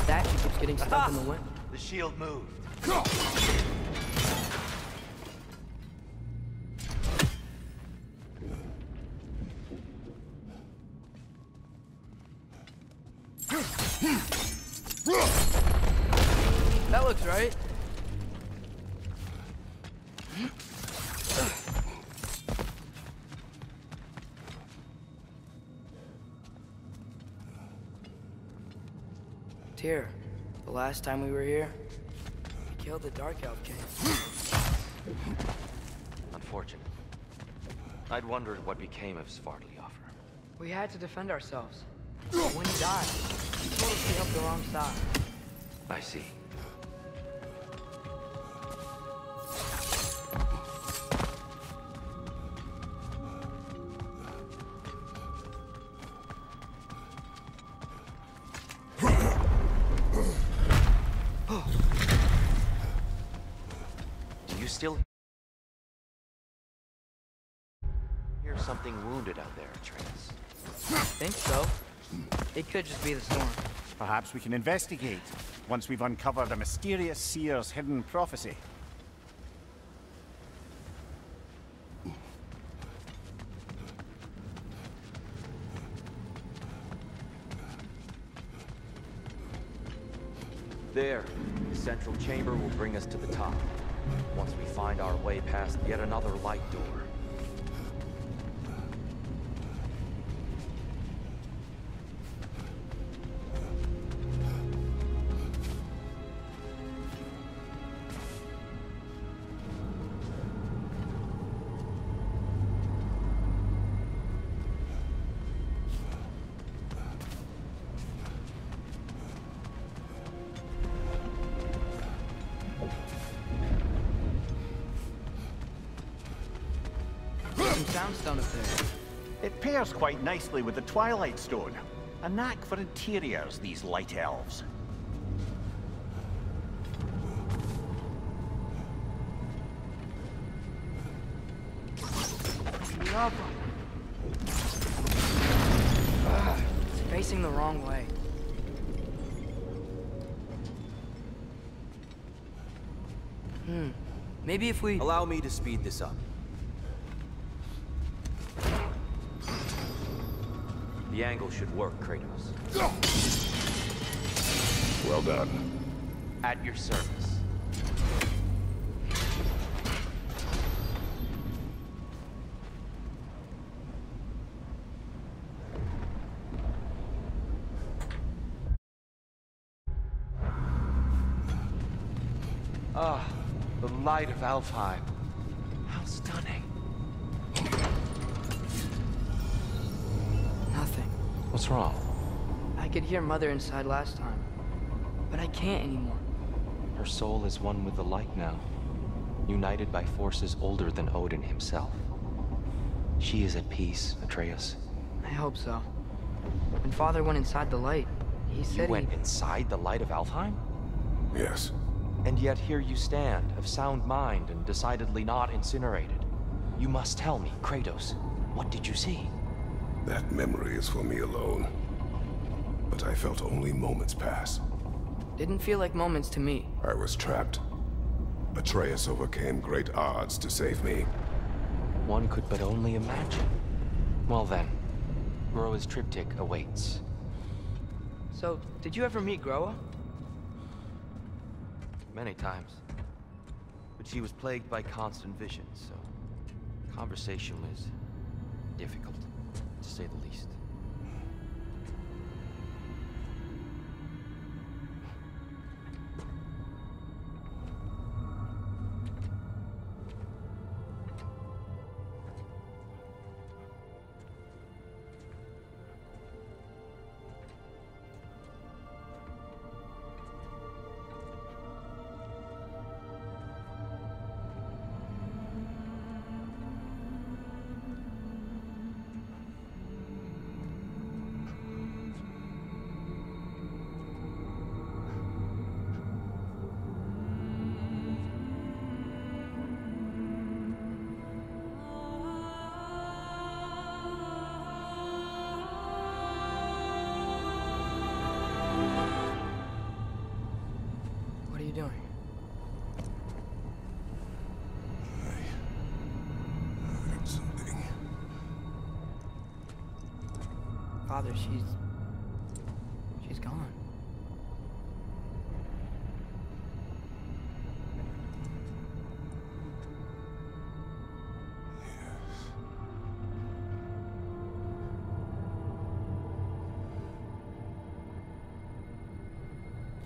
Statue keeps getting stuck in the wind. The shield moved. That looks right. Tyr, the last time we were here, we killed the Dark Elf King. Unfortunate. I'd wondered what became of Svartalfr. We had to defend ourselves. When he died, he told us we helped the wrong side. I see. Do you still hear something wounded out there, Atreus? Think so. It could just be the storm. Perhaps we can investigate once we've uncovered a mysterious seer's hidden prophecy. There, the central chamber will bring us to the top. Once we find our way past yet another light door. Soundstone up there. It pairs quite nicely with the Twilight Stone. A knack for interiors, these light elves. Love them. It's facing the wrong way. Maybe if we... Allow me to speed this up. The angle should work, Kratos. Well done. At your service. Ah, the light of Alfheim. How stunning. Nothing. What's wrong? I could hear Mother inside last time, but I can't anymore. Her soul is one with the light now, united by forces older than Odin himself. She is at peace, Atreus. I hope so. When Father went inside the light, he said You went inside the light of Alfheim? Yes. And yet here you stand, of sound mind and decidedly not incinerated. You must tell me, Kratos, what did you see? That memory is for me alone. But I felt only moments pass. Didn't feel like moments to me. I was trapped. Atreus overcame great odds to save me. One could but only imagine. Well then, Groa's triptych awaits. So, did you ever meet Groa? Many times. But she was plagued by constant visions, so conversation was difficult, to say the least. What are you doing? I heard something. Father, she's gone.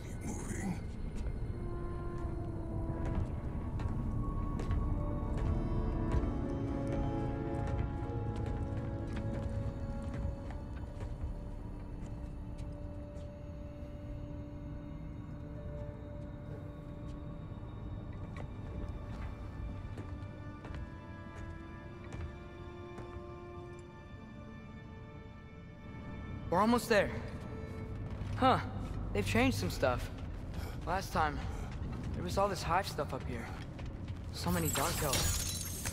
Keep moving. We're almost there. Huh. They've changed some stuff. Last time, there was all this hive stuff up here. So many Dark Elves.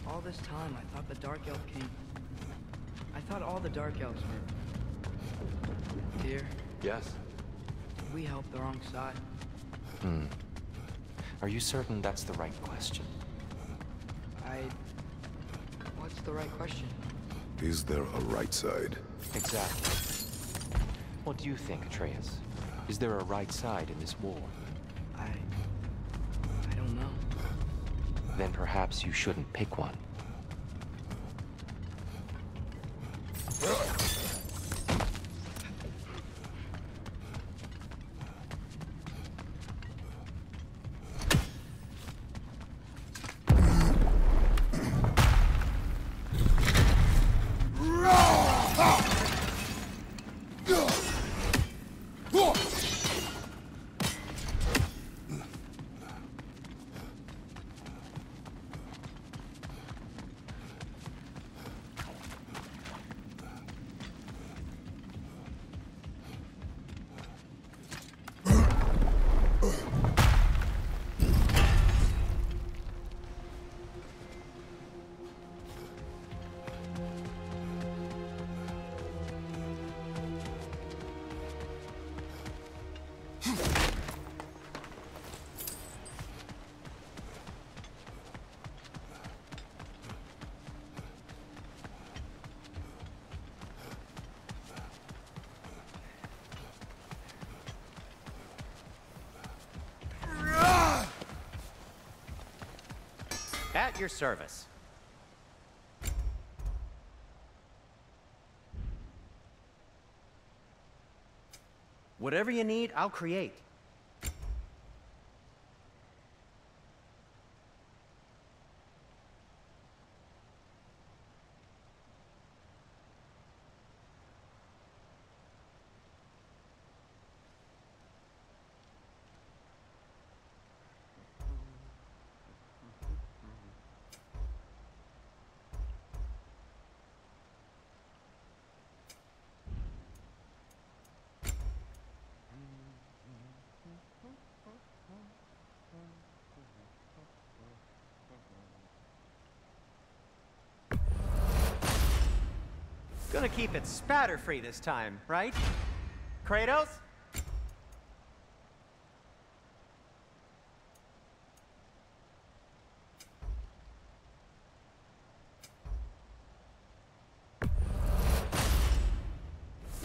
All this time, I thought the Dark Elf came. I thought all the Dark Elves were... here. Yes? Did we help the wrong side? Are you certain that's the right question? What's the right question? Is there a right side? Exactly. What do you think, Atreus? Is there a right side in this war? I don't know. Then perhaps you shouldn't pick one. At your service. Whatever you need, I'll create. Gonna keep it spatter-free this time, right? Kratos?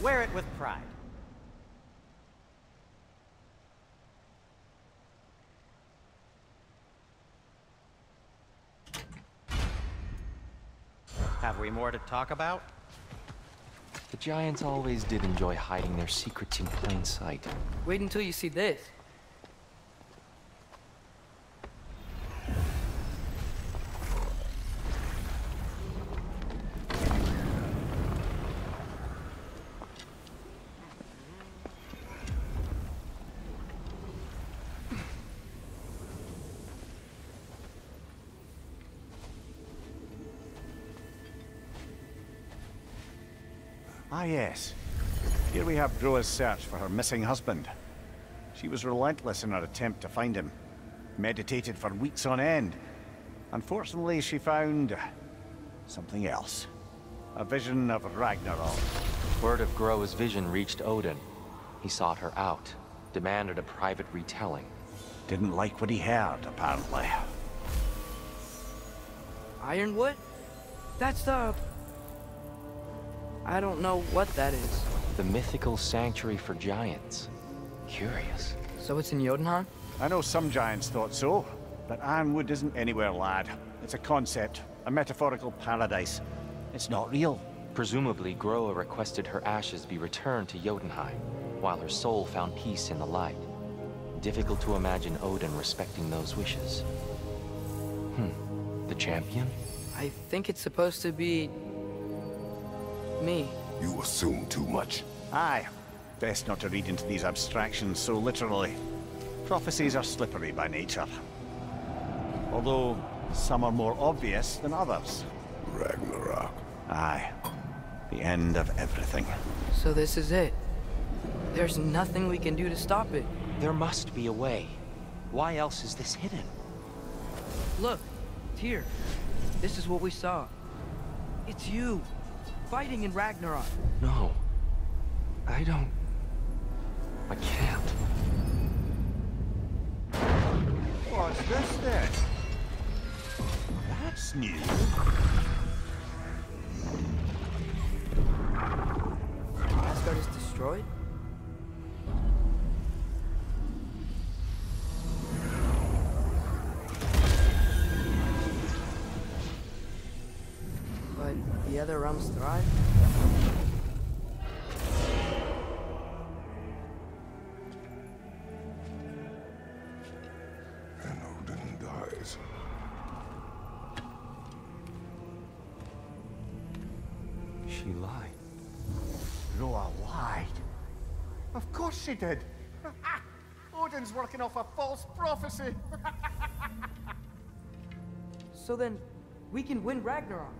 Wear it with pride. Have we more to talk about? The Giants always did enjoy hiding their secrets in plain sight. Wait until you see this. Ah, yes. Here we have Groa's search for her missing husband. She was relentless in her attempt to find him. Meditated for weeks on end. Unfortunately, she found something else. A vision of Ragnarok. Word of Groa's vision reached Odin. He sought her out, demanded a private retelling. Didn't like what he heard, apparently. Ironwood? That's the... I don't know what that is. The mythical sanctuary for giants. Curious. So it's in Jotunheim? I know some giants thought so, but Ironwood isn't anywhere, lad. It's a concept, a metaphorical paradise. It's not real. Presumably, Groa requested her ashes be returned to Jotunheim, while her soul found peace in the light. Difficult to imagine Odin respecting those wishes. The champion? I think it's supposed to be... me. You assume too much. Aye. Best not to read into these abstractions so literally. Prophecies are slippery by nature. Although, some are more obvious than others. Ragnarok. Aye. The end of everything. So this is it. There's nothing we can do to stop it. There must be a way. Why else is this hidden? Look, Tyr. This is what we saw. It's you, fighting in Ragnarok. No. I don't... I can't. What's this then? That's new. Asgard is destroyed? But the other realms thrive? And Odin dies. She lied. Groa lied. Of course she did. Odin's working off a false prophecy. So then, we can win Ragnarok.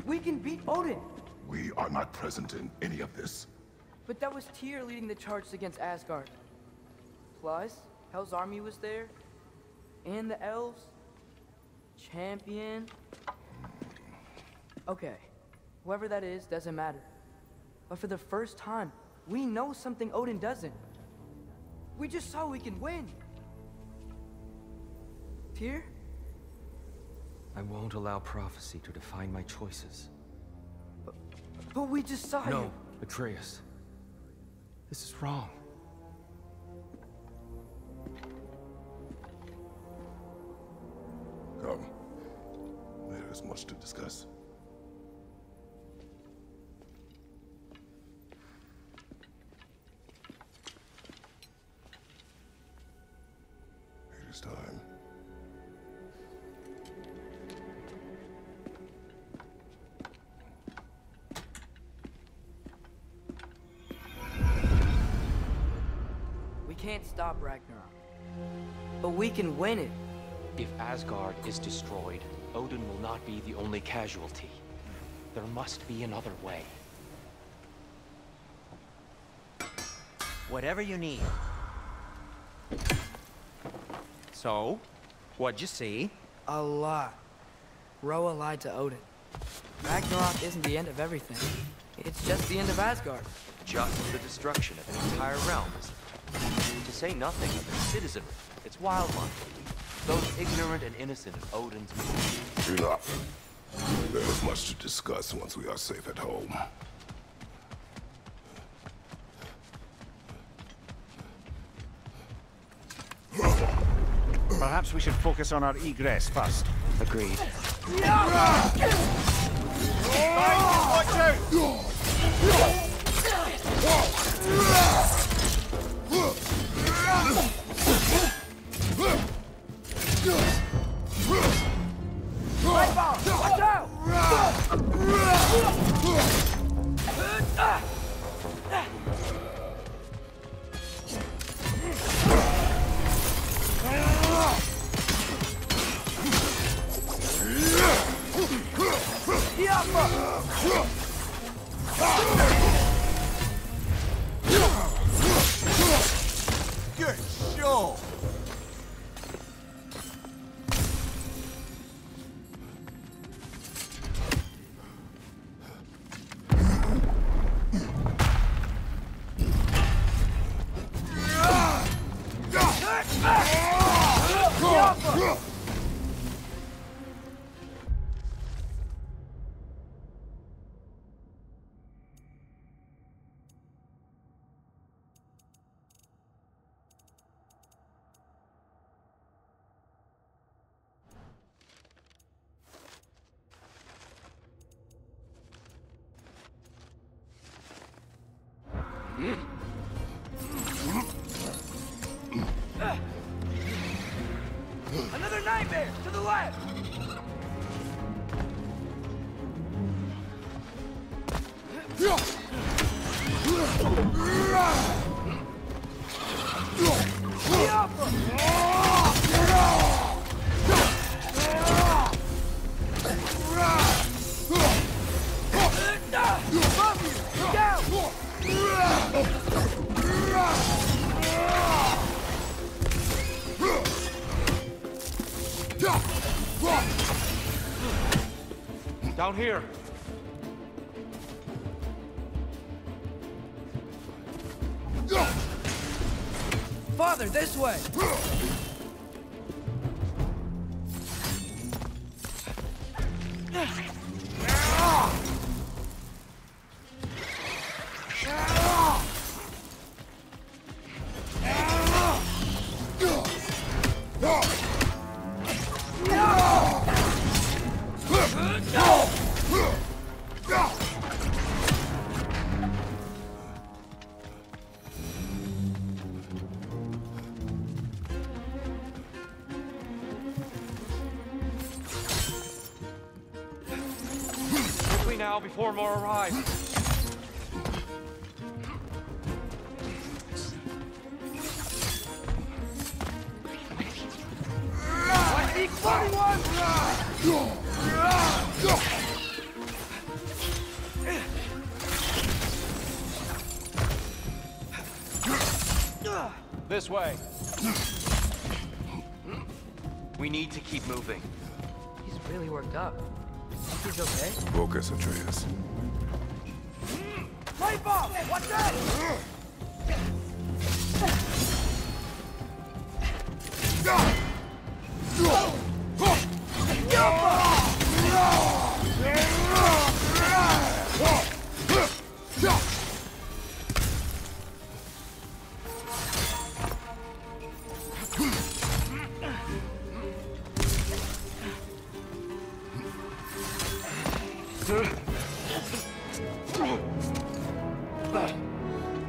We can beat Odin. We are not present in any of this. But that was Tyr leading the charge against Asgard. Plus, Hell's army was there. And the elves. Champion. Okay. Whoever that is, doesn't matter. But for the first time, we know something Odin doesn't. We just saw we can win. Tyr? I won't allow prophecy to define my choices. But we just saw you. No, Atreus. This is wrong. Come. There is much to discuss. It is time. We can't stop Ragnarok. But we can win it. If Asgard is destroyed, Odin will not be the only casualty. There must be another way. Whatever you need. So, what'd you see? A lot. Roa lied to Odin. Ragnarok isn't the end of everything. It's just the end of Asgard. Just the destruction of an entire realm, to say nothing of its citizenry, its wildlife, those ignorant and innocent of Odin's will. Enough. There is much to discuss once we are safe at home. Perhaps we should focus on our egress first. Agreed. Watch out! Watch out! Good show! Another nightmare! To the left! Down here. Father, this way! Quickly now, before more arrive. This way. We need to keep moving. He's really worked up. He's okay? Focus, Atreus. Light bomb! Watch out!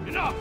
Enough!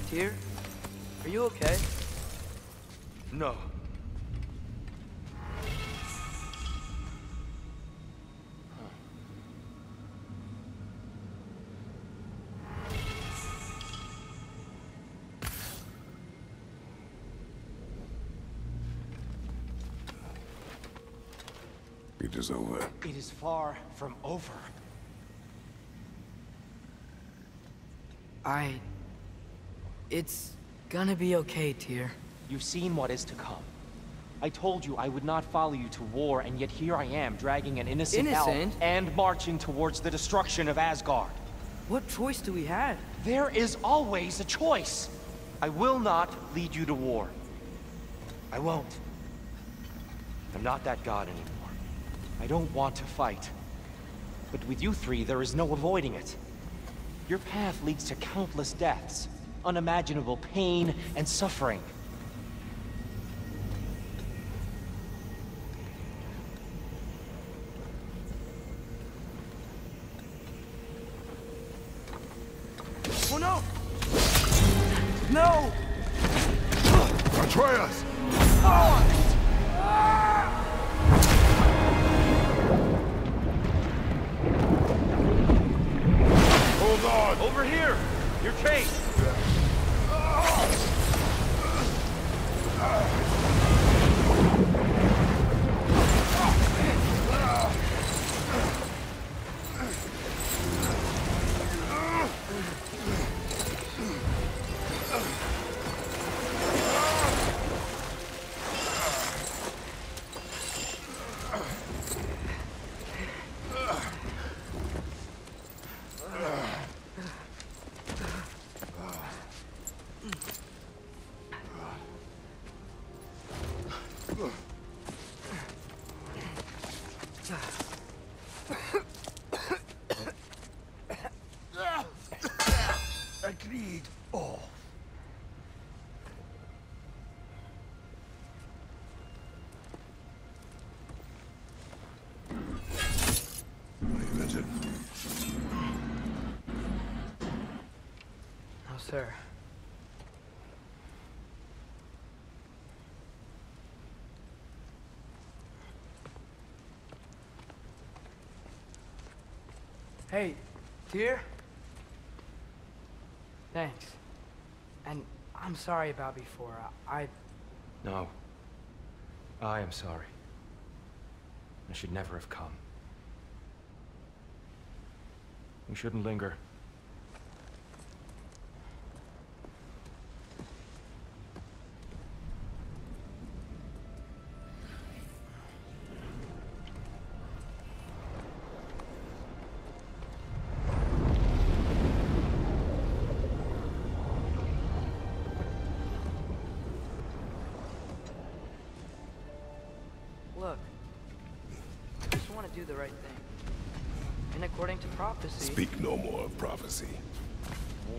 Tyr, are you okay? No. It is over. It is far from over. It's gonna be okay, Tyr. You've seen what is to come. I told you I would not follow you to war, and yet here I am, dragging an innocent elf and marching towards the destruction of Asgard. What choice do we have? There is always a choice. I will not lead you to war. I won't. I'm not that god anymore. I don't want to fight. But with you three, there is no avoiding it. Your path leads to countless deaths, unimaginable pain and suffering. Oh no! No! Atreus! Hold on! Over here! You're chased! Agreed. Oh. My invention. No, sir. Hey, Tyr? Thanks. And I'm sorry about before. No. I am sorry. I should never have come. We shouldn't linger. Look, I just want to do the right thing. And according to prophecy... Speak no more of prophecy.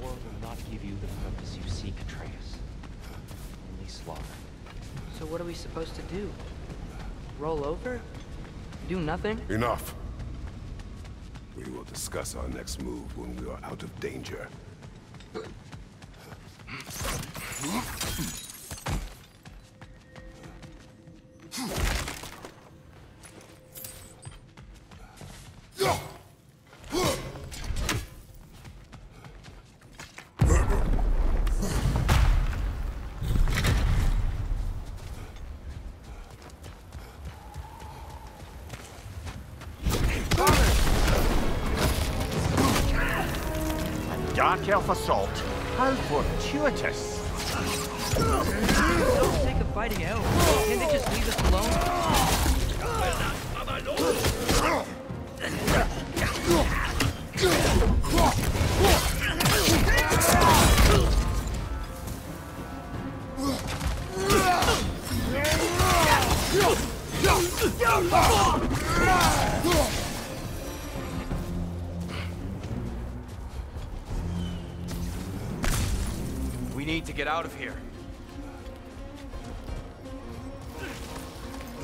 War will not give you the purpose you seek, Atreus. Only slaughter. So what are we supposed to do? Roll over? Do nothing? Enough. We will discuss our next move when we are out of danger. Kelf assault. How fortuitous. So sick of fighting elves. Can't they just leave us alone? We need to get out of here.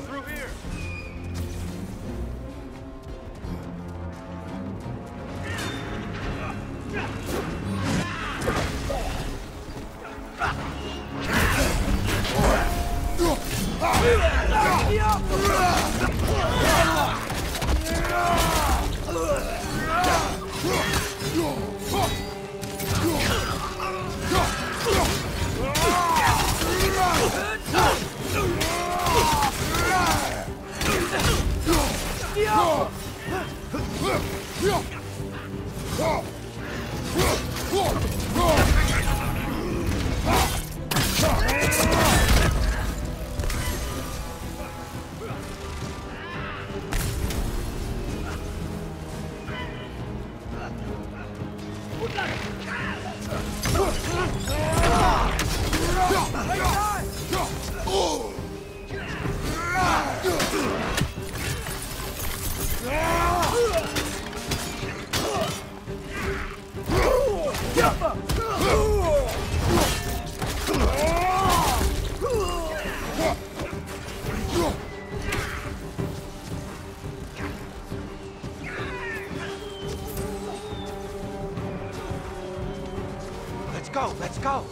Through here. Let's go!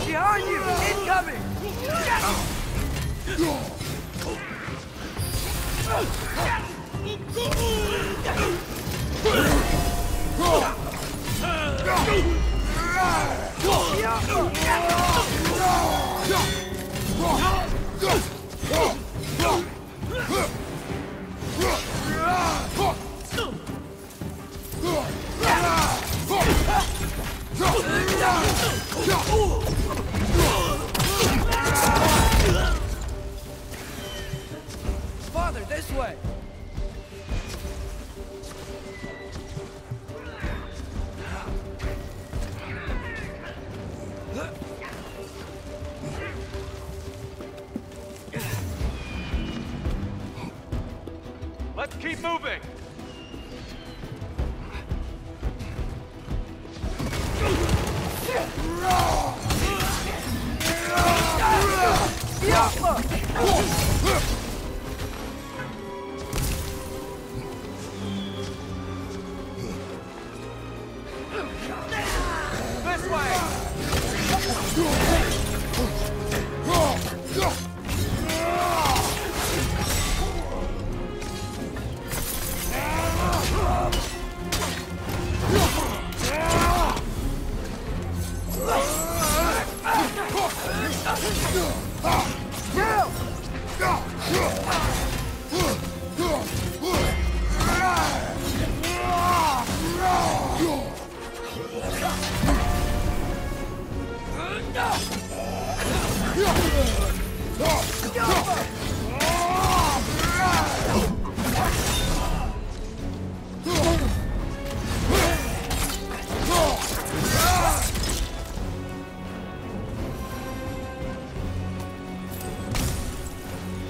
Behind you! Incoming! Father, this way! Let's keep moving! This way!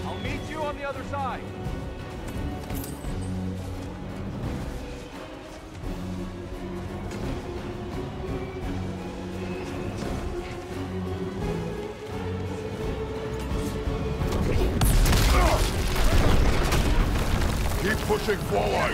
I'll meet you on the other side. Keep pushing forward!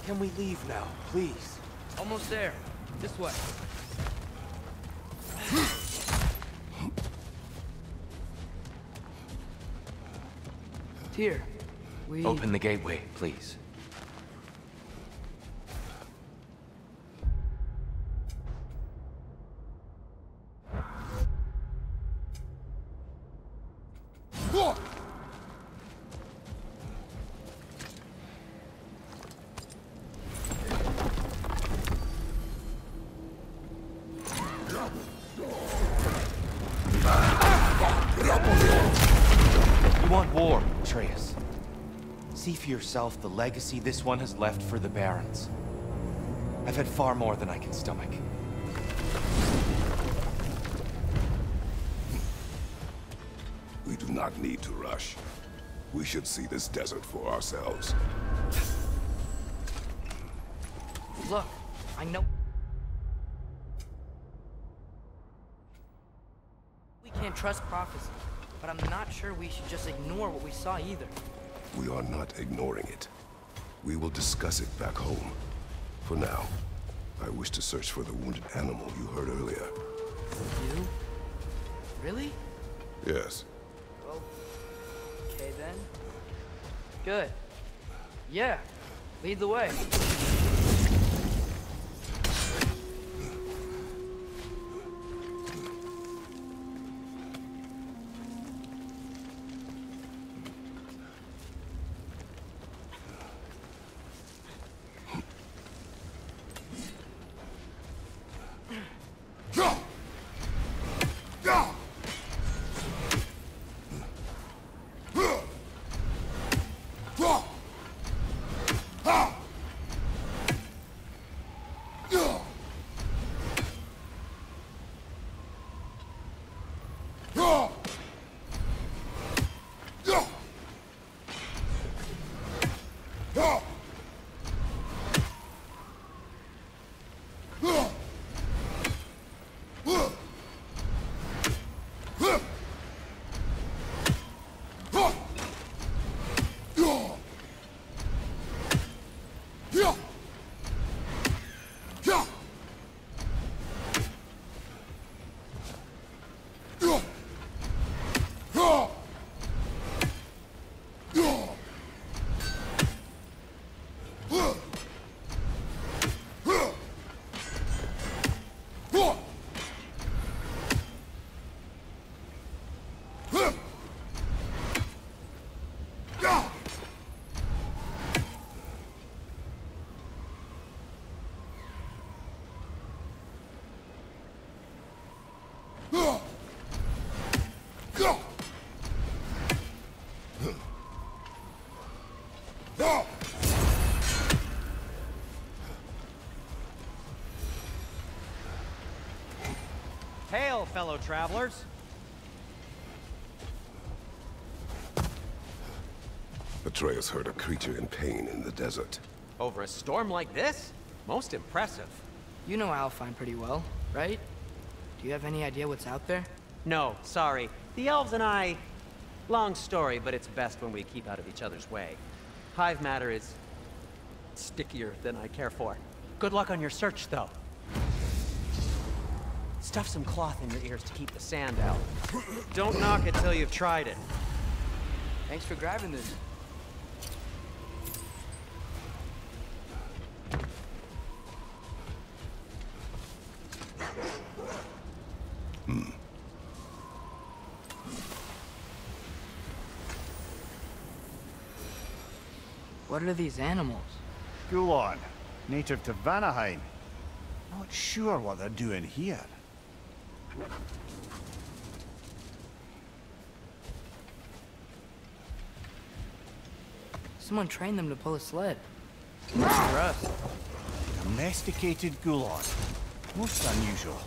Can we leave now, please? Almost there. This way. Here. We... Open the gateway, please. You want war, Atreus. See for yourself the legacy this one has left for the Barons. I've had far more than I can stomach. We do not need to rush. We should see this desert for ourselves. Look, I know... We can't trust prophecy, but I'm not sure we should just ignore what we saw either. We are not ignoring it. We will discuss it back home. For now, I wish to search for the wounded animal you heard earlier. You? Really? Yes. Well, okay then. Good. Yeah, lead the way. Hail, fellow travelers. Atreus heard a creature in pain in the desert. Over a storm like this? Most impressive. You know Alfheim pretty well, right? Do you have any idea what's out there? No, sorry. The elves and I... Long story, but it's best when we keep out of each other's way. Hive matter is... stickier than I care for. Good luck on your search, though. Stuff some cloth in your ears to keep the sand out. Don't knock it till you've tried it. Thanks for grabbing this. What are these animals? Gulon, native to Vanaheim. Not sure what they're doing here. Someone trained them to pull a sled. For us. Domesticated Gulon. Most unusual.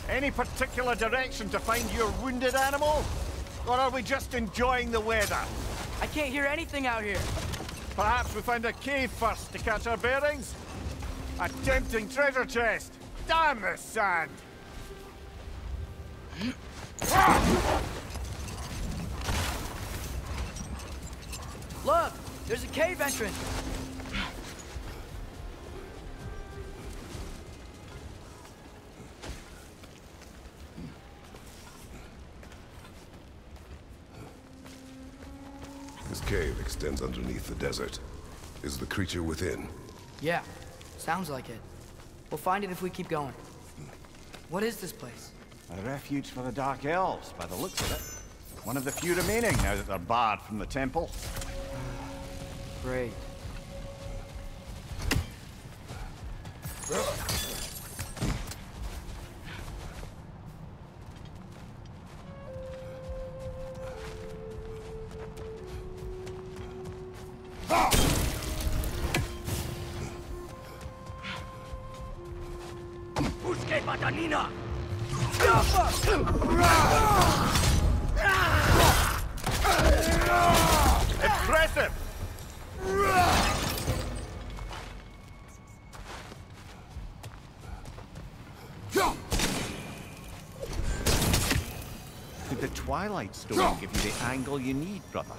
Any particular direction to find your wounded animal? Or are we just enjoying the weather? I can't hear anything out here. Perhaps we find a cave first to catch our bearings? A tempting treasure chest! Damn the sand! Look! There's a cave entrance! This cave extends underneath the desert. Is the creature within? Yeah, sounds like it. We'll find it if we keep going. What is this place? A refuge for the Dark Elves, by the looks of it. One of the few remaining now that they're barred from the temple. Great. Impressive! Did the Twilight Stone give you the angle you need, brother?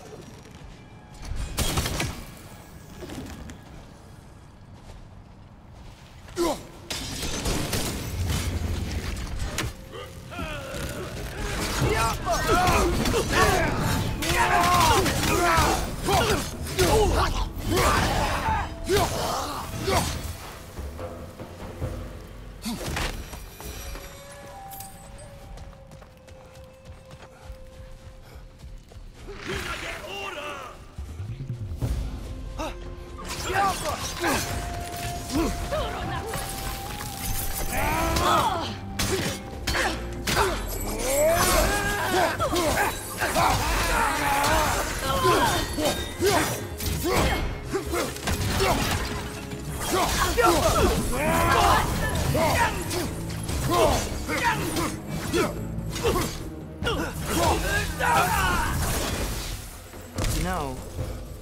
You know,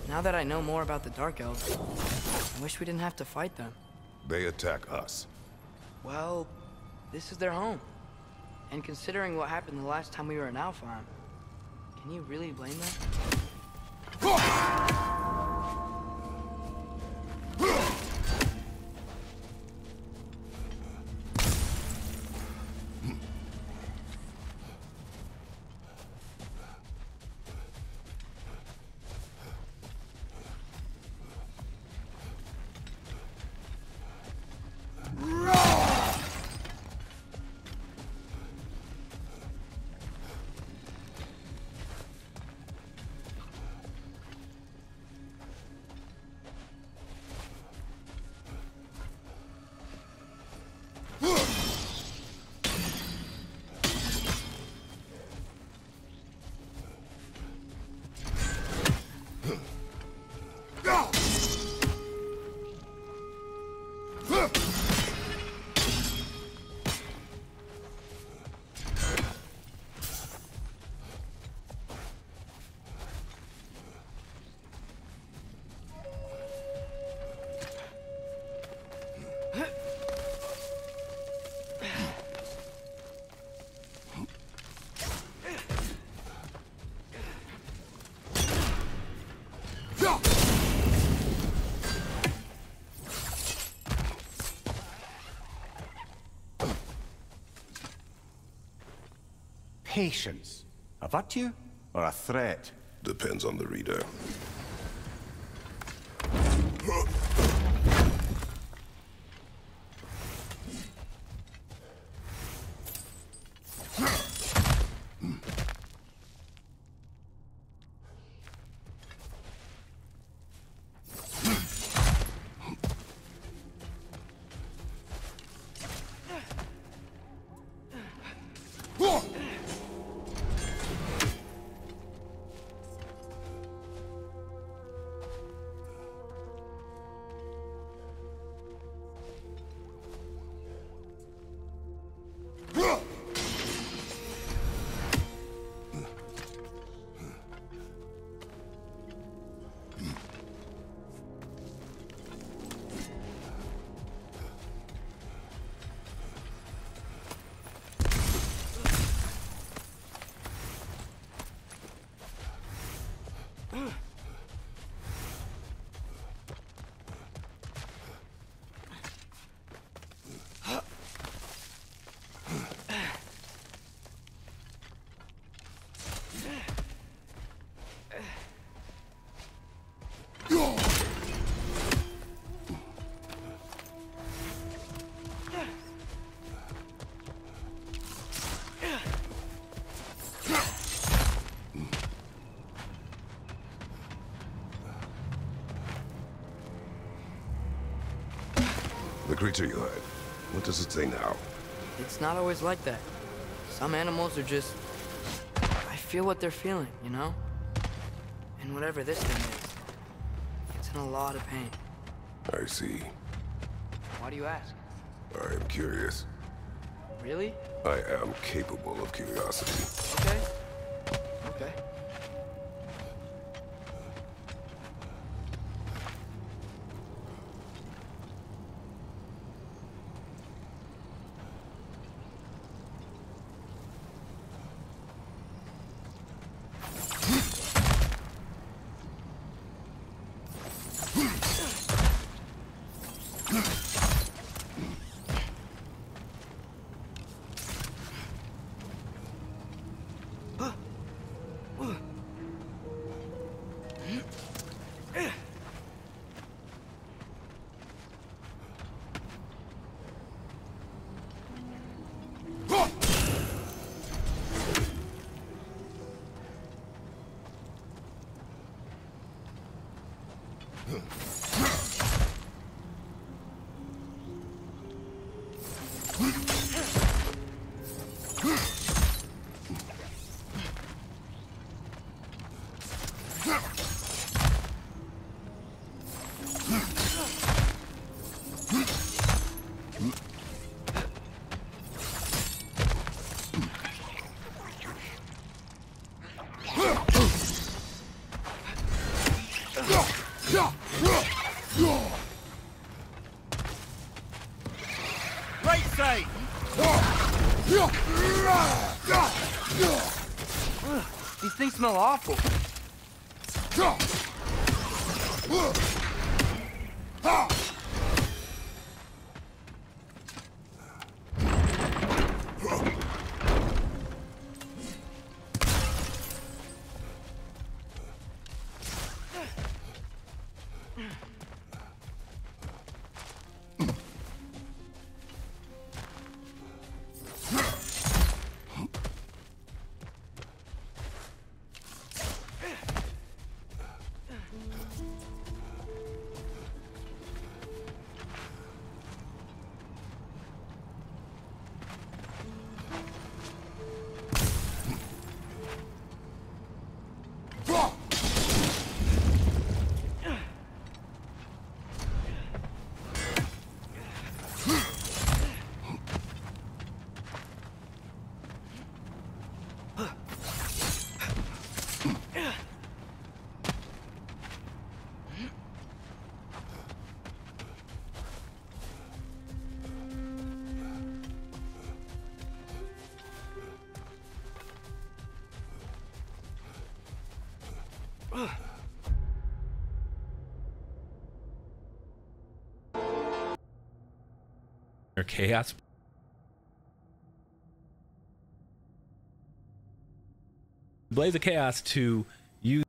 now that I know more about the Dark Elves, I wish we didn't have to fight them. They attack us. Well, this is their home. And considering what happened the last time we were in Alfheim, can you really blame them? Patience. A virtue or a threat? Depends on the reader. The creature you had, what does it say now? It's not always like that. Some animals are just... I feel what they're feeling, you know? And whatever this thing is, it's in a lot of pain. I see. Why do you ask? I am curious. Really? I am capable of curiosity. Okay. Okay. Right side! These things smell awful. Or chaos. Blaze of Chaos to use.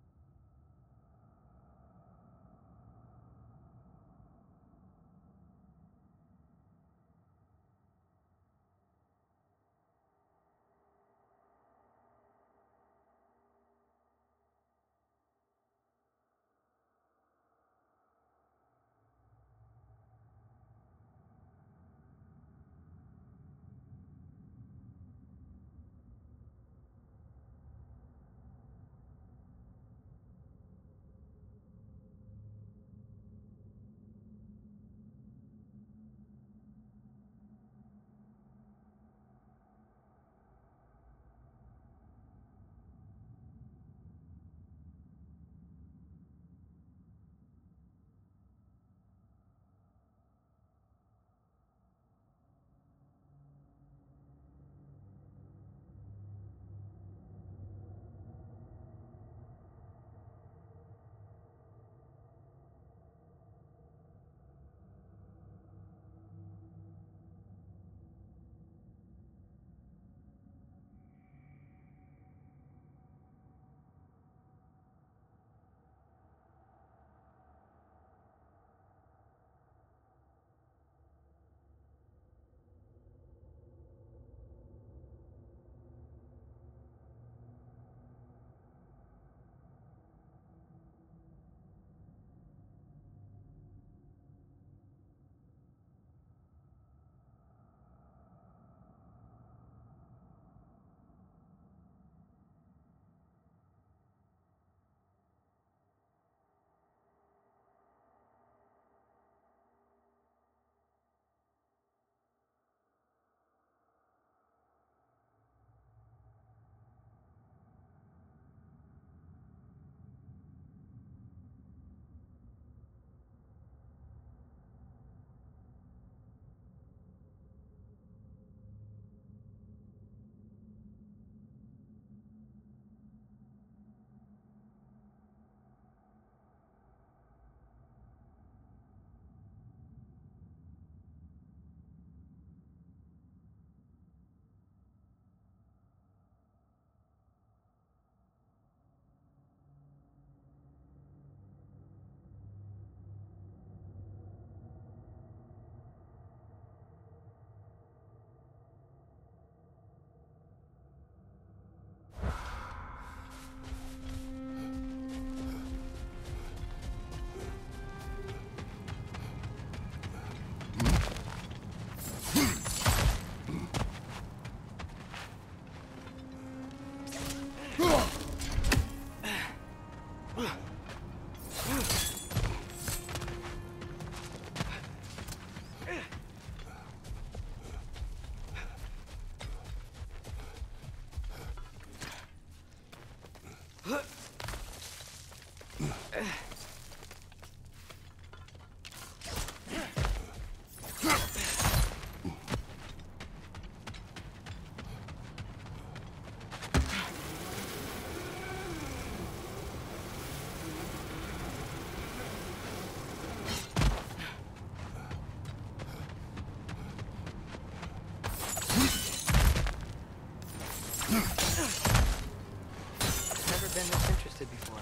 Been this interested before.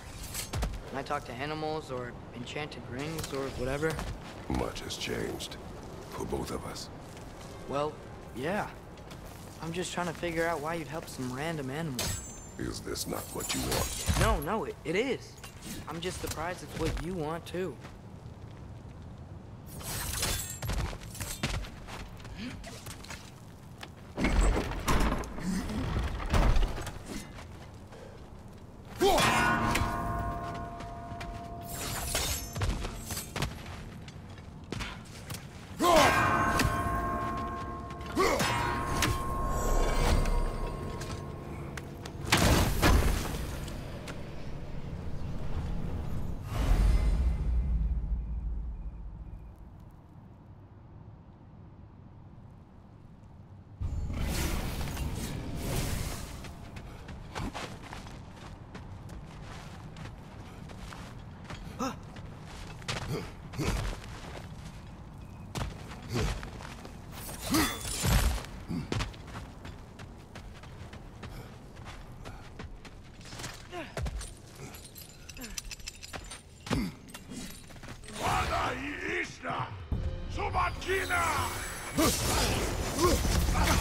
When I talk to animals or enchanted rings or whatever. Much has changed for both of us. Well, yeah. I'm just trying to figure out why you'd help some random animal. Is this not what you want? No, it is. I'm just surprised it's what you want too.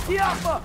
Yappa!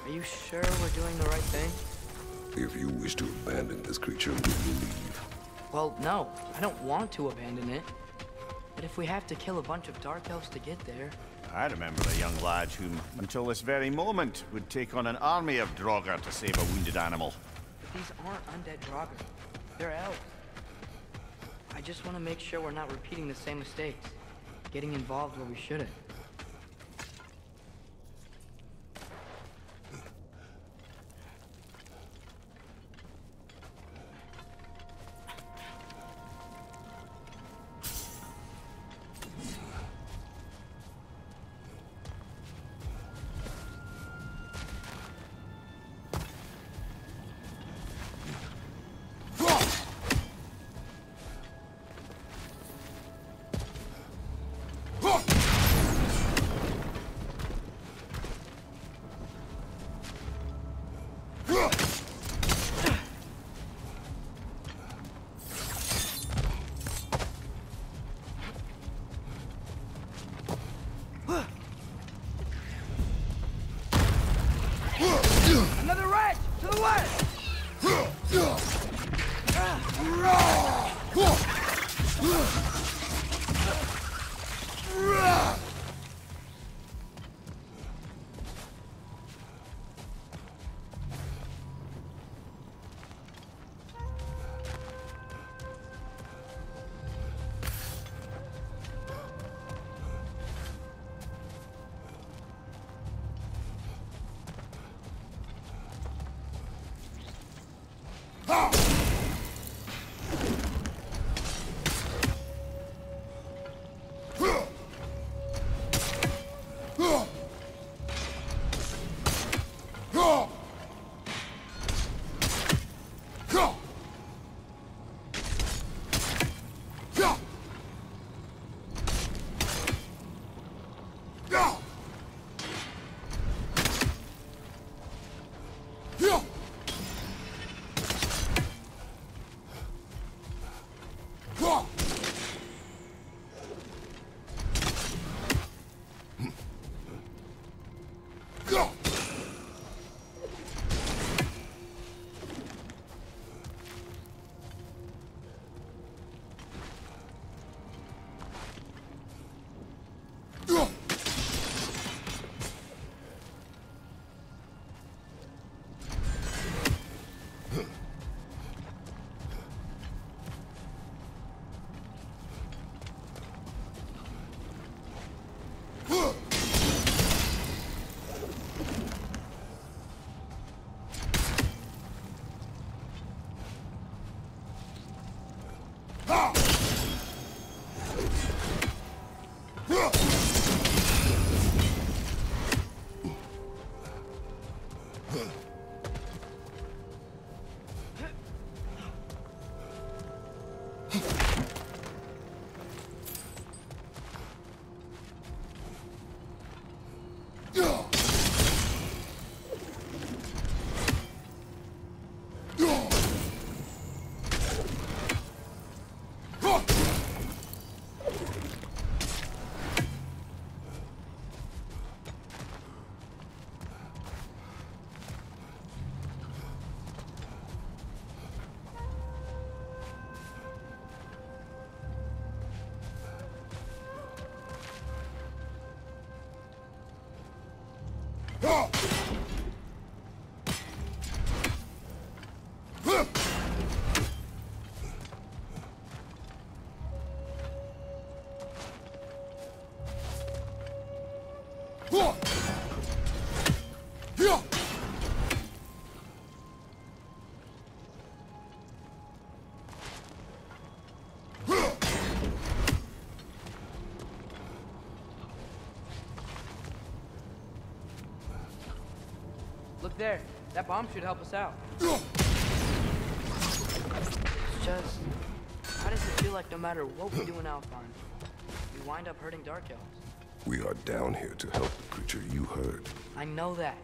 Are you sure we're doing the right thing? If you wish to abandon this creature, will you leave? Well, no. I don't want to abandon it. But if we have to kill a bunch of Dark Elves to get there... I remember a young lad who, until this very moment, would take on an army of Draugr to save a wounded animal. But these aren't undead Draugr. They're elves. I just want to make sure we're not repeating the same mistakes. Getting involved where we shouldn't. Another rat! To the west! Look there. That bomb should help us out. It's just... how does it feel like no matter what we do in Alpine, we wind up hurting Dark Elves? We are down here to help the creature you heard. I know that,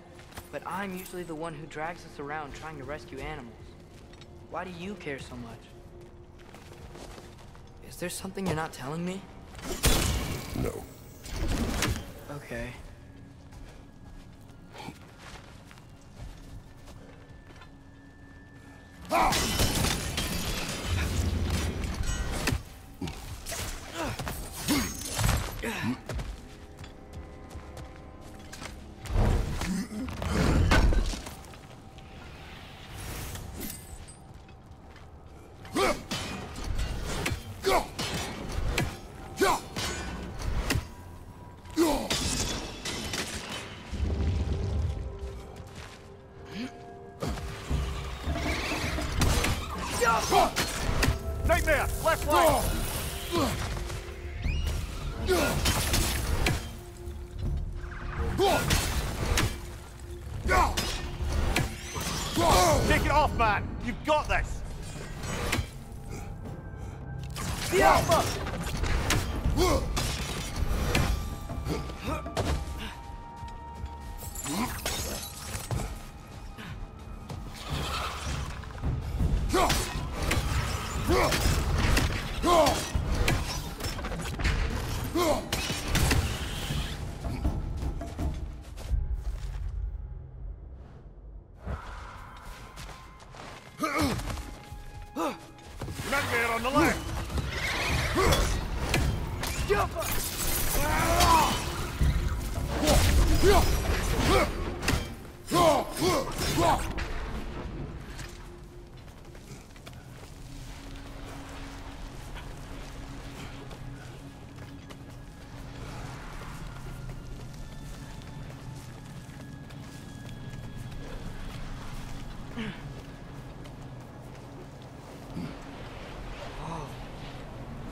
but I'm usually the one who drags us around trying to rescue animals. Why do you care so much? Is there something you're not telling me? No. Okay. Nightmare! Left, right! Take it off, man! You've got this! The Alpha! Nightmare on the left!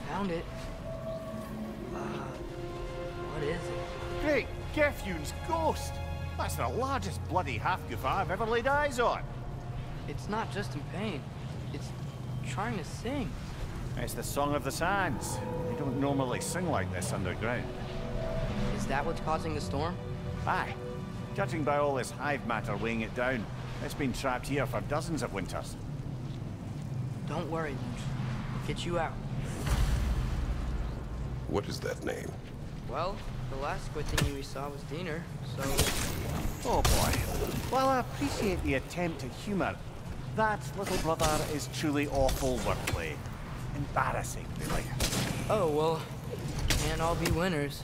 Found it. What is it? Great, Gefyun's ghost! That's the largest bloody half-goof I've ever laid eyes on. It's not just in pain. It's trying to sing. It's the Song of the Sands. They don't normally sing like this underground. Is that what's causing the storm? Aye. Judging by all this hive matter weighing it down, it's been trapped here for dozens of winters. Don't worry, Lynch. We'll get you out. What is that name? Well, the last squid thingy we saw was Diener, so... Oh boy. While I appreciate the attempt at humor, that, little brother, is truly awful wordplay. Embarrassing, really. Oh, well, can't all be winners.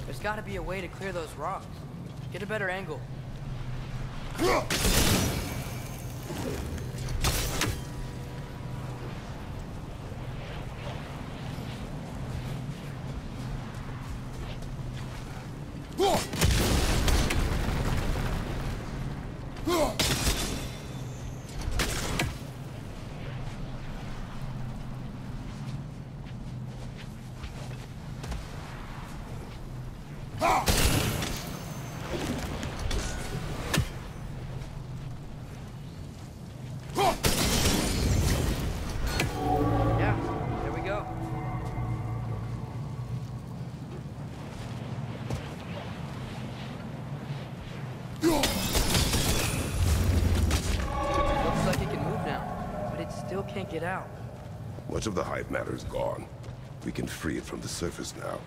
There's gotta be a way to clear those rocks. Get a better angle. Can't get out. Much of the hive matter is gone. We can free it from the surface now.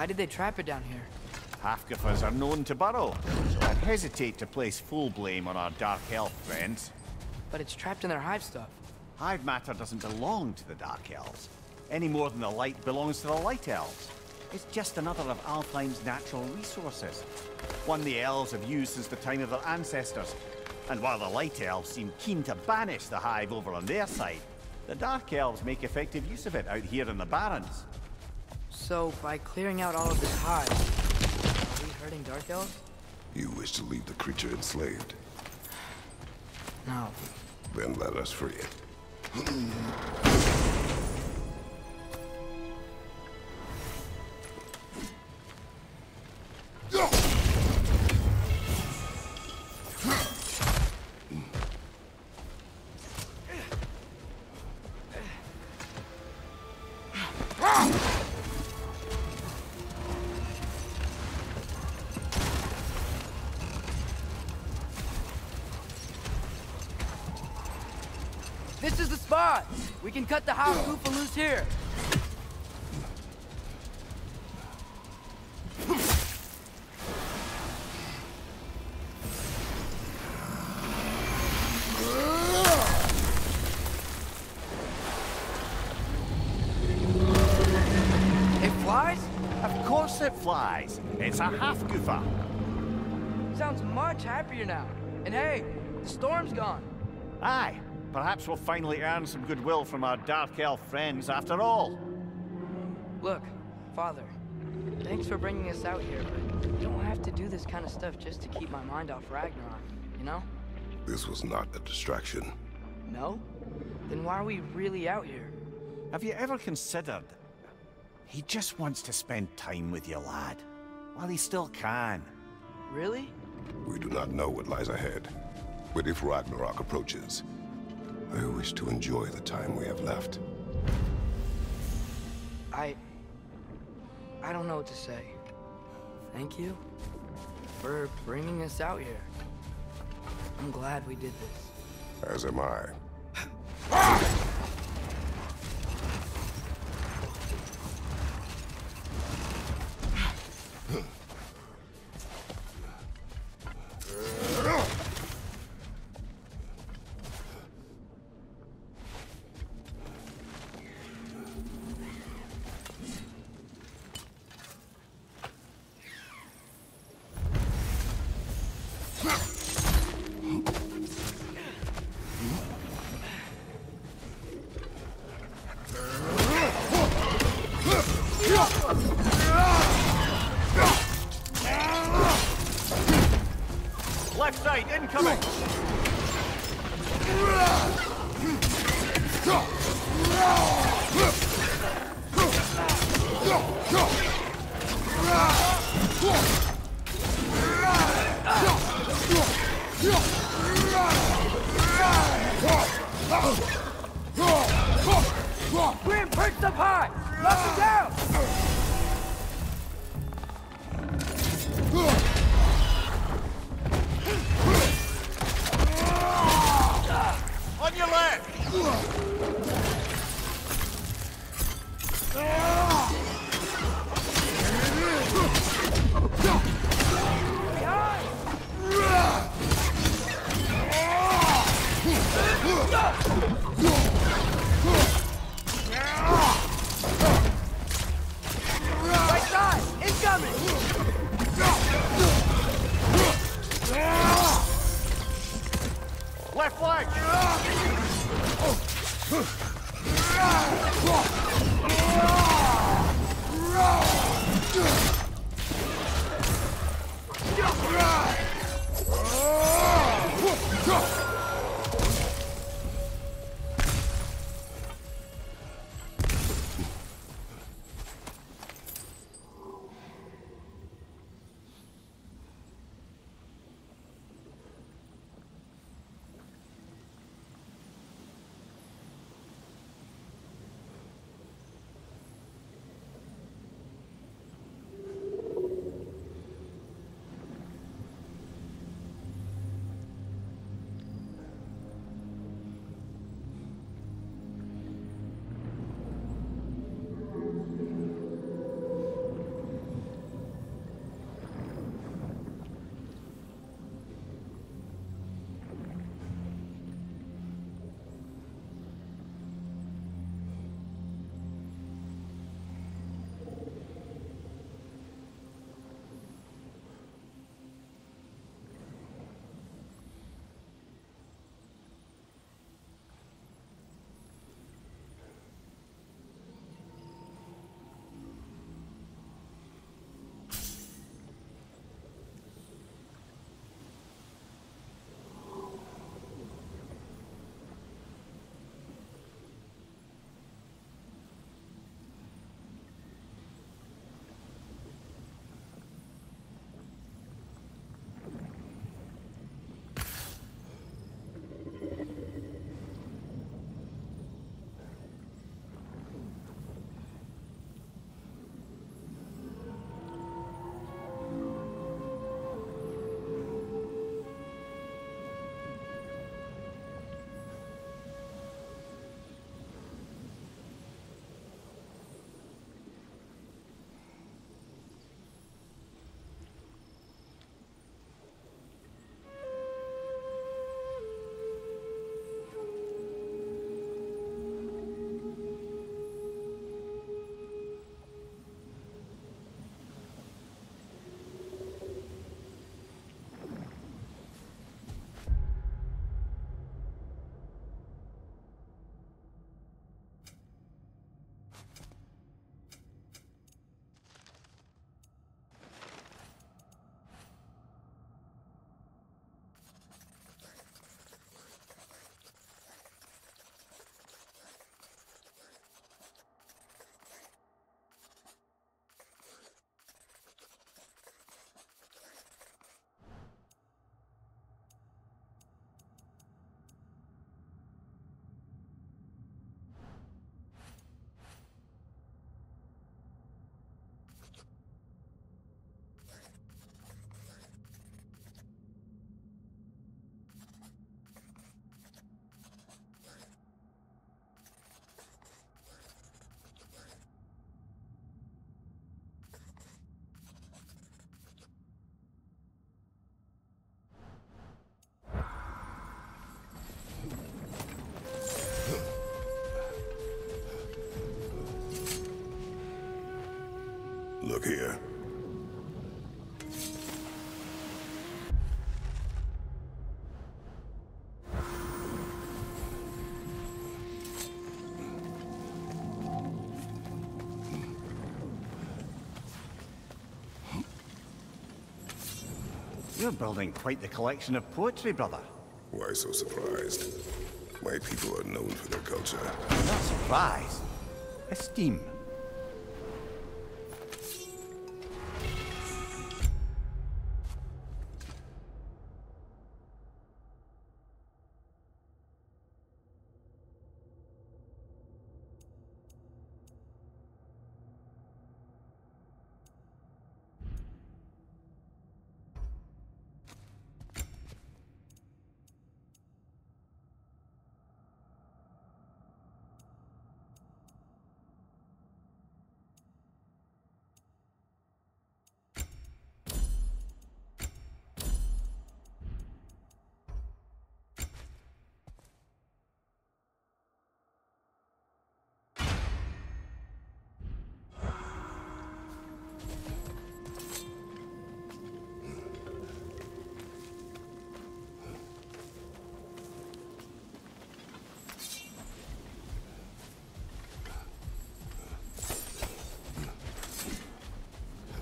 Why did they trap it down here? Half-Giffers are known to burrow, so I'd hesitate to place full blame on our Dark Elf friends. But it's trapped in their hive stuff. Hive matter doesn't belong to the Dark Elves, any more than the light belongs to the Light Elves. It's just another of Alfheim's natural resources, one the elves have used since the time of their ancestors. And while the Light Elves seem keen to banish the hive over on their side, the Dark Elves make effective use of it out here in the Barrens. So, by clearing out all of this hive, are we hurting Dark Elves? You wish to leave the creature enslaved? No. Then let us free it. This is the spot! We can cut the house Goofa loose here! It flies? Of course it flies. It's a half-Goofa. Sounds much happier now. And hey, the storm's gone. Aye. Perhaps we'll finally earn some goodwill from our Dark Elf friends after all. Look, Father, thanks for bringing us out here, but you don't have to do this kind of stuff just to keep my mind off Ragnarok, you know? This was not a distraction. No? Then why are we really out here? Have you ever considered... He just wants to spend time with you, lad. While he still can. Really? We do not know what lies ahead. But if Ragnarok approaches, I wish to enjoy the time we have left. I don't know what to say. Thank you for bringing us out here. I'm glad we did this. As am I. Left side, incoming! Grim, perched up high! Knock him down! On your left! Right side! Incoming! Left flank! You're building quite the collection of poetry, brother. Why so surprised? My people are known for their culture. Not surprise. Esteem.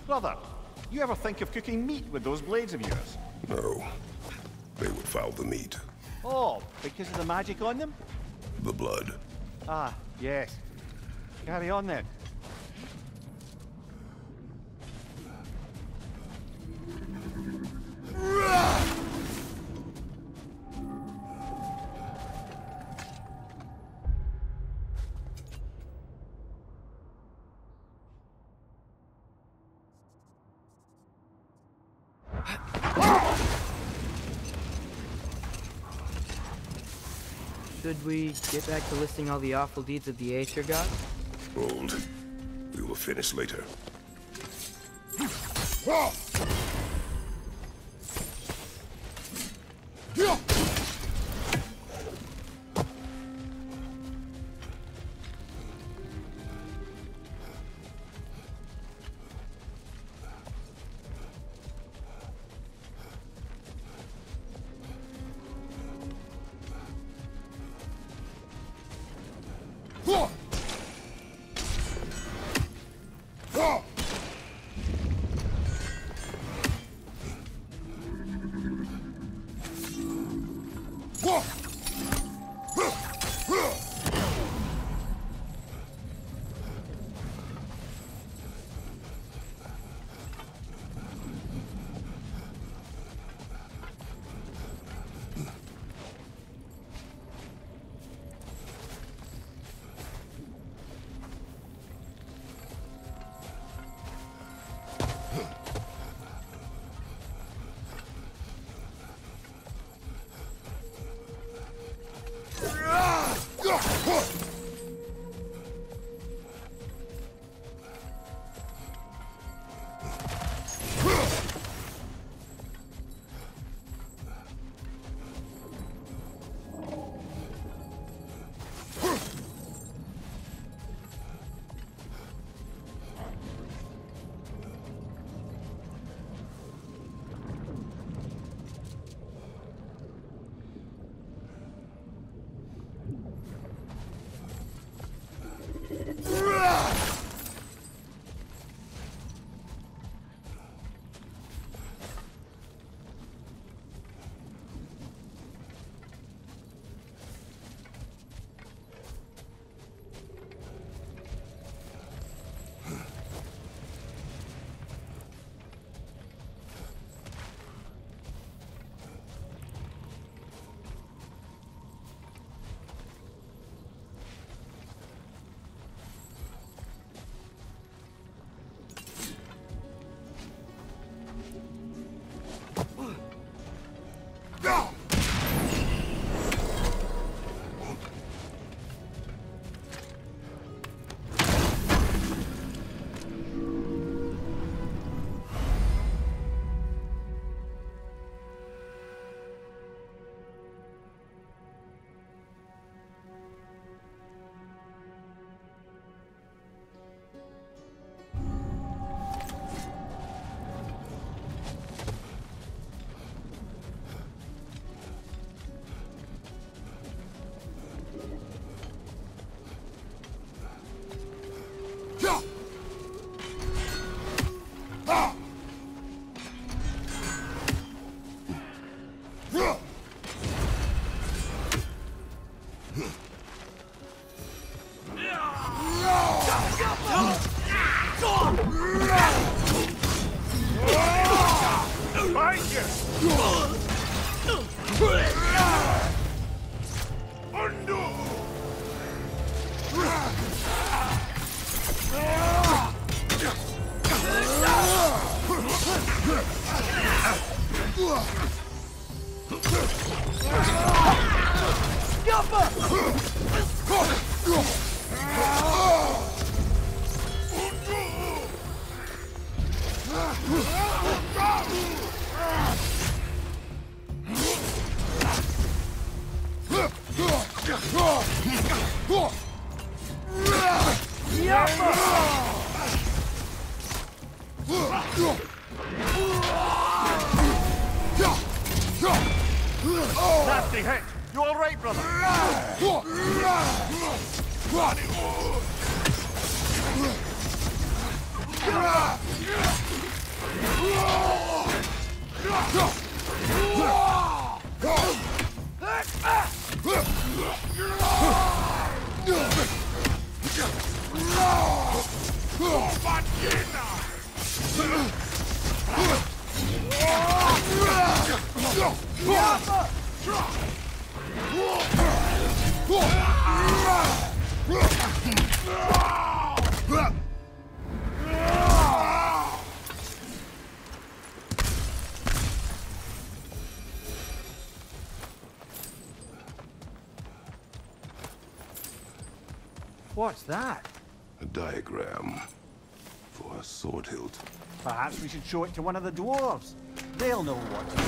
Brother, you ever think of cooking meat with those blades of yours? No. They would foul the meat. Oh, because of the magic on them? The blood. Ah, yes. Carry on then. Should we get back to listing all the awful deeds of the Aesir god? Hold. We will finish later. Nasty hit! You all right, brother? What's that? A diagram for a sword hilt. Perhaps we should show it to one of the dwarves. They'll know what to do.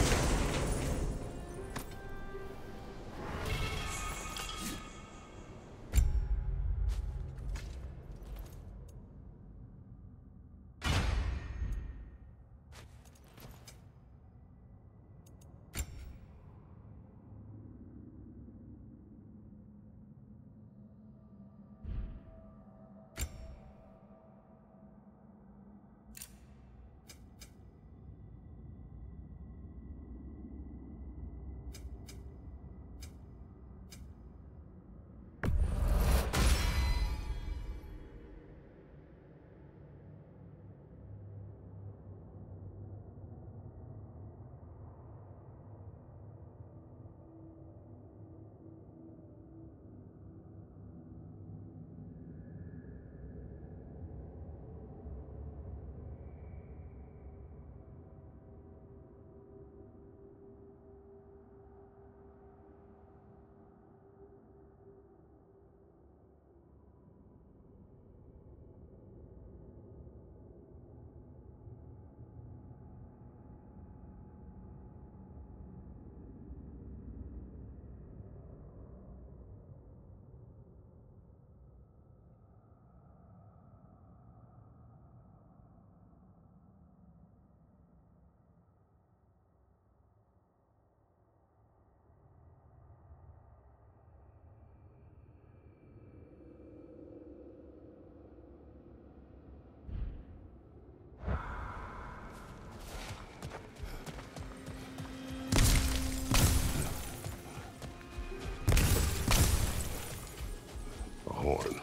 Horn.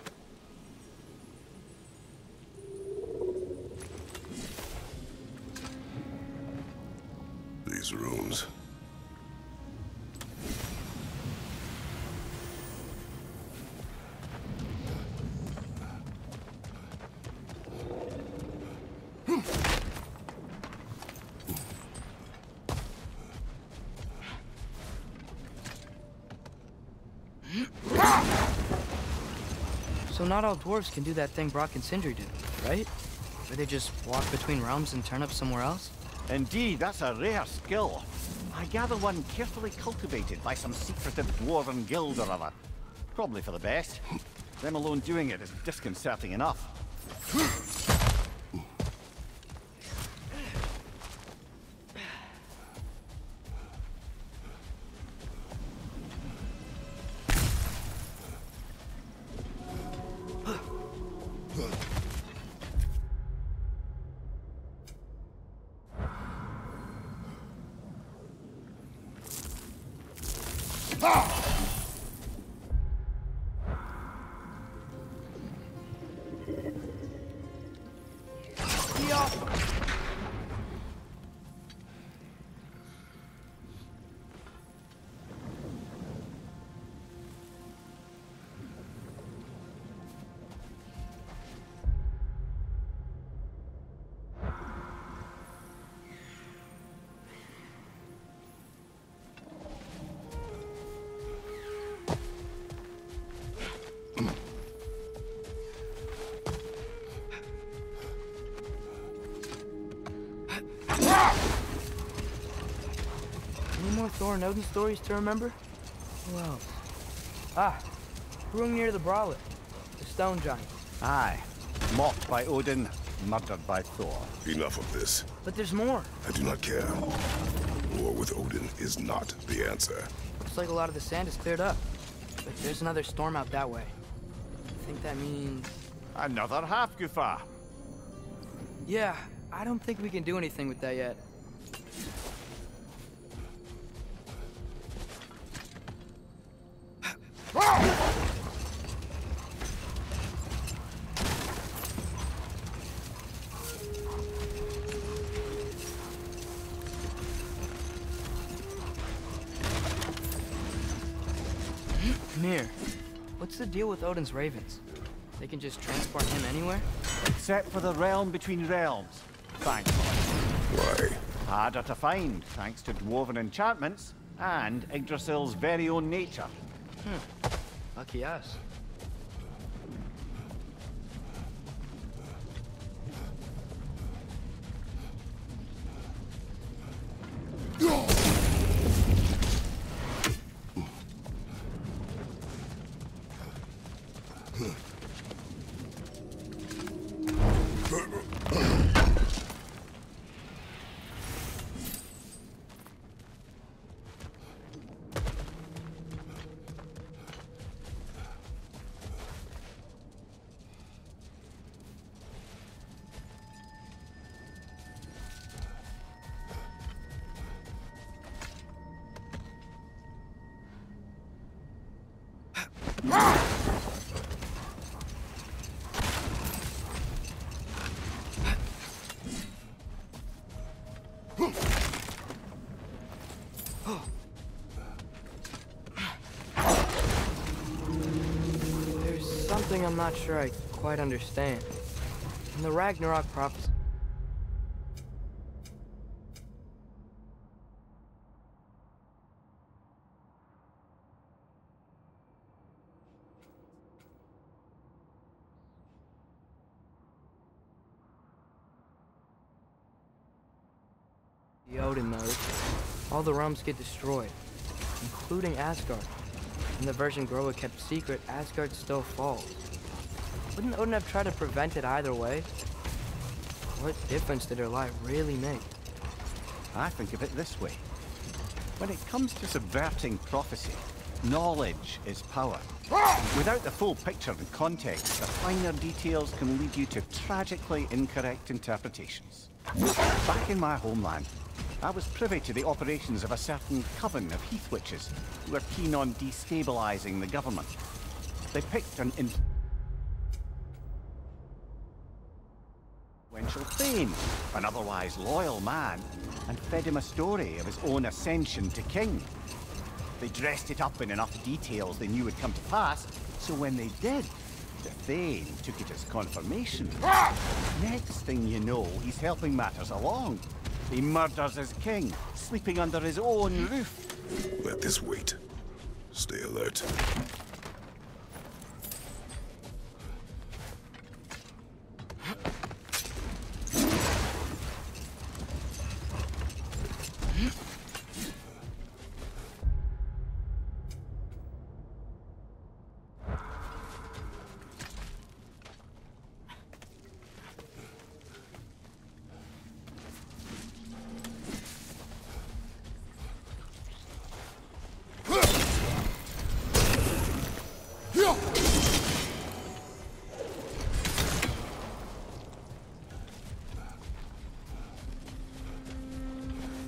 These rooms. So not all dwarves can do that thing Brock and Sindri did, right? Where they just walk between realms and turn up somewhere else? Indeed, that's a rare skill. I gather one carefully cultivated by some secretive dwarven guild or other. Probably for the best. Them alone doing it is disconcerting enough. more Odin stories to remember? Who else? Ah, Hrungnir the Brawler, the stone giant. Aye. Mocked by Odin, murdered by Thor. Enough of this. But there's more. I do not care. War with Odin is not the answer. Looks like a lot of the sand is cleared up. But there's another storm out that way. I think that means... Another half-goofa. Yeah, I don't think we can do anything with that yet. Mir, what's the deal with Odin's ravens? They can just transport him anywhere? Except for the realm between realms. Thankfully. Why? Harder to find, thanks to dwarven enchantments and Yggdrasil's very own nature. Lucky us. There's something I'm not sure I quite understand. In the Ragnarok prophecy, the Odin knows, all the realms get destroyed, including Asgard. In the version Groa kept secret, Asgard still falls. Wouldn't Odin have tried to prevent it either way? What difference did her lie really make? I think of it this way. When it comes to subverting prophecy, knowledge is power. Without the full picture and context, the finer details can lead you to tragically incorrect interpretations. Back in my homeland, I was privy to the operations of a certain coven of heath witches who were keen on destabilizing the government. They picked an influential Thane, an otherwise loyal man, and fed him a story of his own ascension to king. They dressed it up in enough details they knew would come to pass, so when they did, the Thane took it as confirmation. Next thing you know, he's helping matters along. He murders his king, sleeping under his own roof. Let this wait. Stay alert.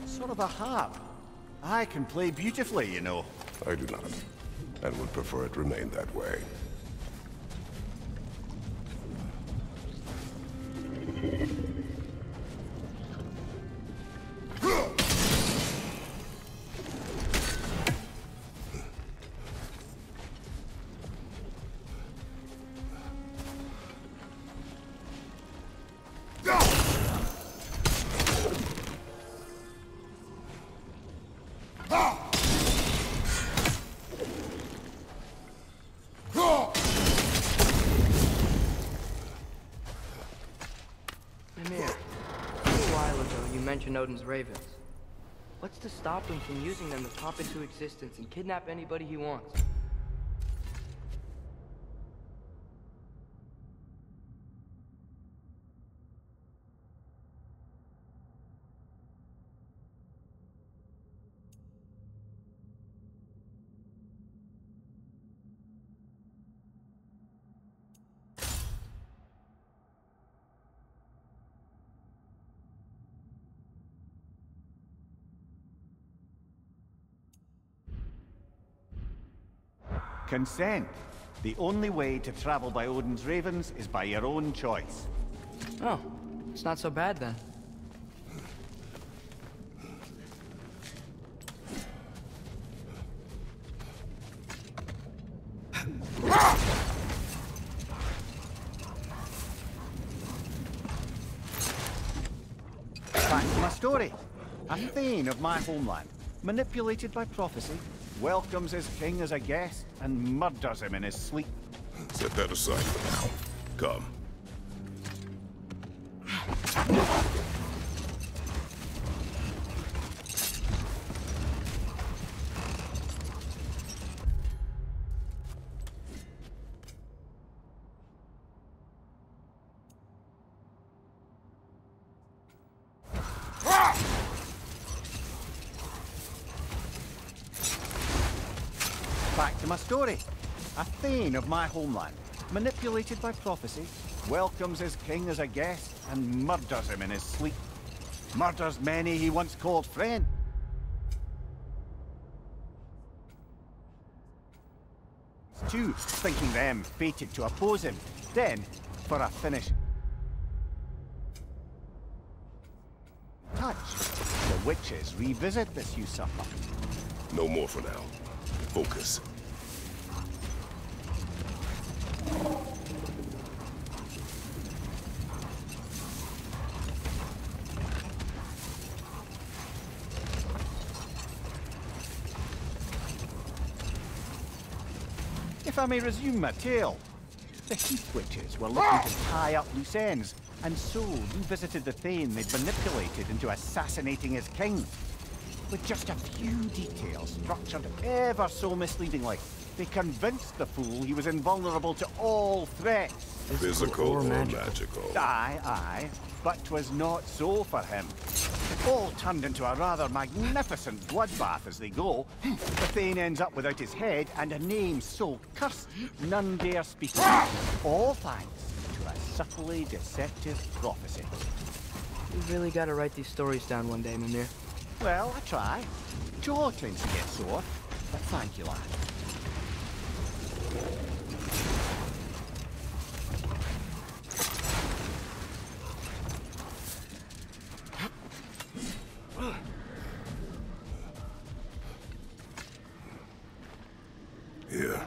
Sort of a harp. I can play beautifully, you know. I do not, and would prefer it remain that way. Mimir, a while ago you mentioned Odin's ravens. What's to stop him from using them to pop into existence and kidnap anybody he wants? Consent. The only way to travel by Odin's ravens is by your own choice. Oh, it's not so bad then. Back to my story. A thane of my homeland, manipulated by prophecy, welcomes his king as a guest and murders him in his sleep. Set that aside for now. Come. Back to my story. A thane of my homeland, manipulated by prophecy, welcomes his king as a guest and murders him in his sleep. Murders many he once called friend. Two, thinking them fated to oppose him. Then, for a finish touch, the witches revisit this usurper. No more for now. Focus. If I may resume my tale, the Heath Witches were looking to tie up loose ends, and so revisited the Thane they'd manipulated into assassinating his king. With just a few details structured ever so misleadingly, they convinced the fool he was invulnerable to all threats. Physical or magical? Aye, but 'twas not so for him. It all turned into a rather magnificent bloodbath as they go. The Thane ends up without his head and a name so cursed none dare speak of. All thanks to a subtly deceptive prophecy. You really gotta write these stories down one day, Mimir. Well, I try. Jaw tends to get sore, but thank you, lad. Here.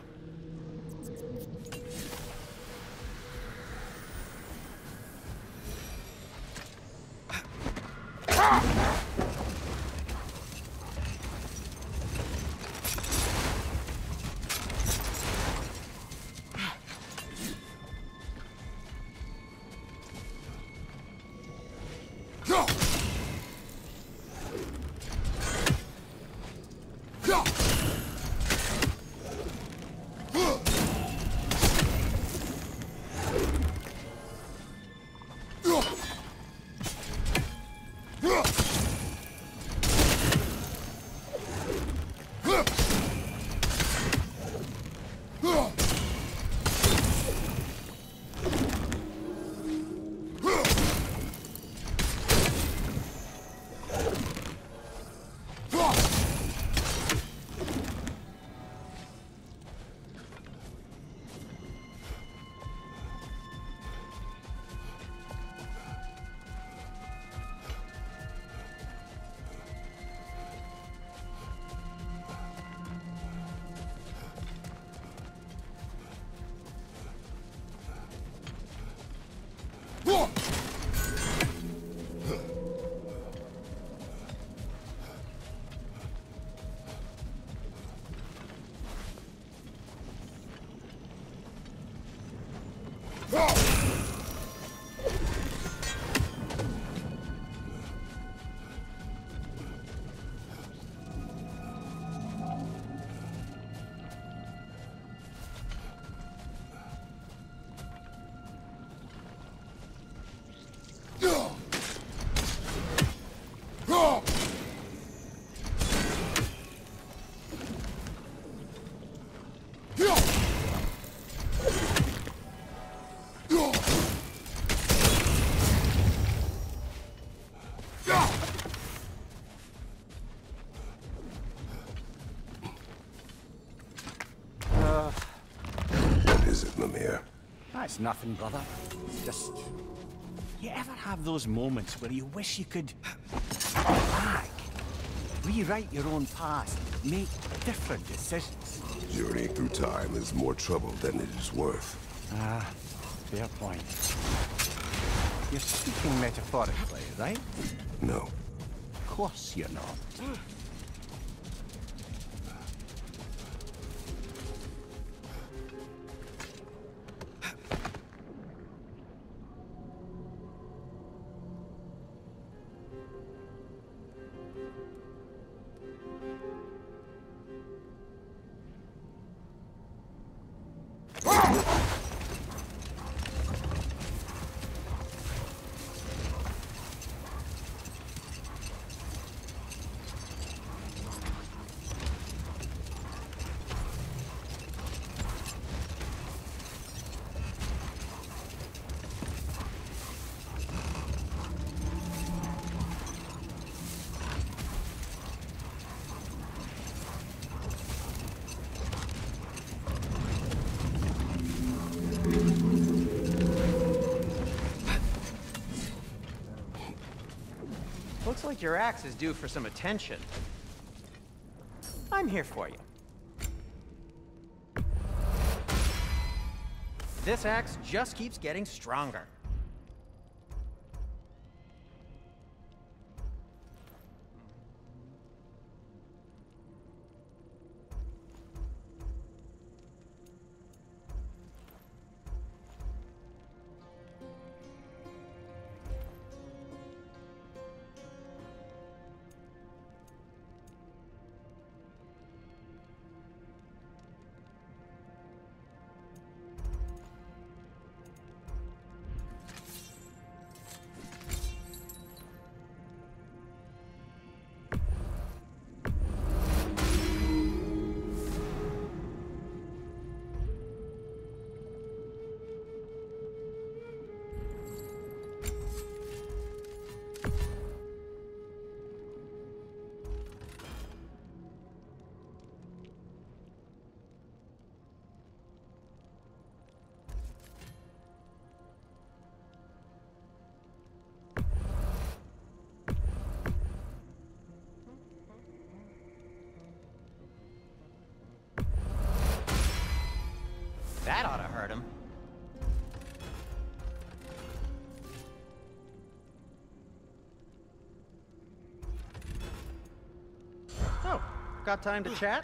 it's nothing, brother. Just... You ever have those moments where you wish you could... go back? Rewrite your own past, make different decisions. Journeying through time is more trouble than it is worth. Ah, fair point. You're speaking metaphorically, right? No. Of course you're not. Looks like your axe is due for some attention. I'm here for you. This axe just keeps getting stronger. That ought to hurt him. Oh, got time to chat?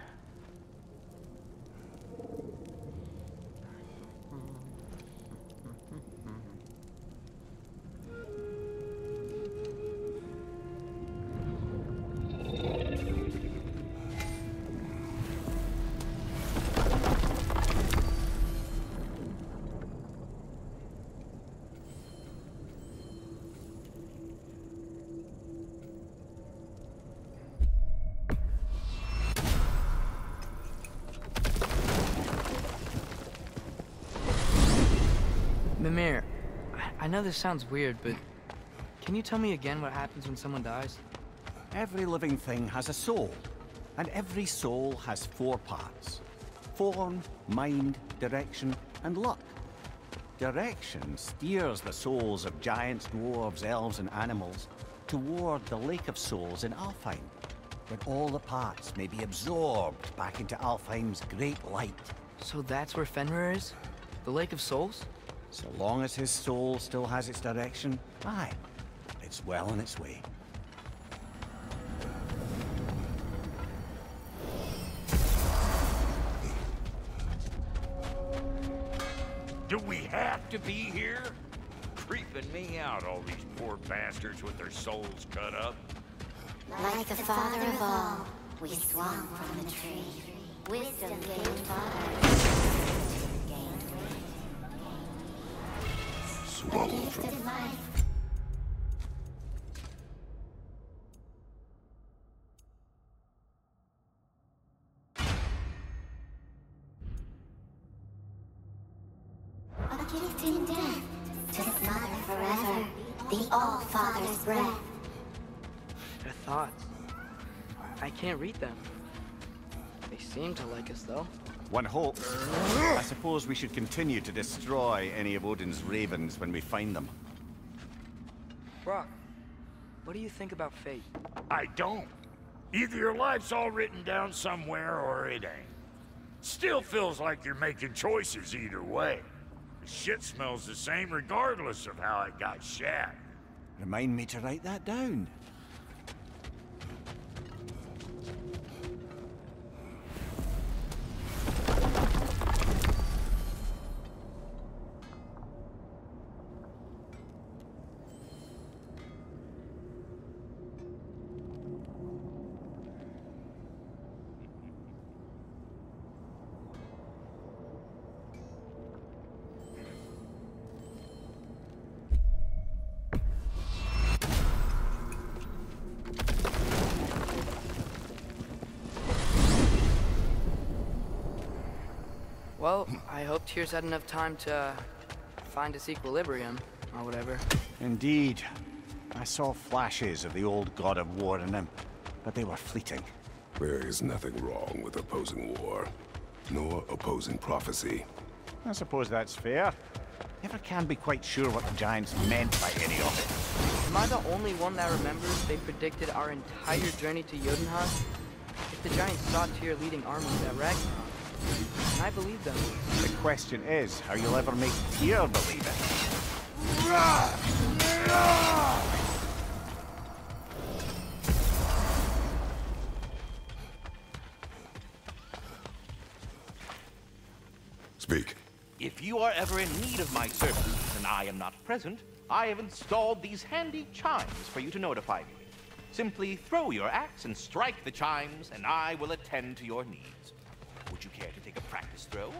Mimir, I know this sounds weird, but can you tell me again what happens when someone dies? Every living thing has a soul, and every soul has 4 parts. Form, mind, direction, and luck. Direction steers the souls of giants, dwarves, elves, and animals toward the Lake of Souls in Alfheim, where all the parts may be absorbed back into Alfheim's great light. So that's where Fenrir is? The Lake of Souls? So long as his soul still has its direction, aye, it's well on its way. Do we have to be here? Creeping me out, all these poor bastards with their souls cut up. Like the father of all, we swung from the tree. Wisdom gained father. Swung from... Gifted life. A gift in death, to his mother forever, the All-Father's breath. Their thoughts. I can't read them. They seem to like us, though. One hopes. I suppose we should continue to destroy any of Odin's ravens when we find them. Brock, what do you think about fate? I don't. Either your life's all written down somewhere or it ain't. Still feels like you're making choices either way. The shit smells the same regardless of how it got shat. Remind me to write that down. Well, I hope Tyr's had enough time to find its equilibrium, or whatever. Indeed. I saw flashes of the old god of war in him, but they were fleeting. There is nothing wrong with opposing war, nor opposing prophecy. I suppose that's fair. Never can be quite sure what the Giants meant by any of it. Am I the only one that remembers they predicted our entire journey to Jotunheim? If the Giants saw Tyr leading armies at Ragnarok, and I believe them. The question is how you'll ever make Tyr believe it. Speak. If you are ever in need of my services and I am not present, I have installed these handy chimes for you to notify me. Simply throw your axe and strike the chimes, and I will attend to your needs. Would you care to take a practice throw?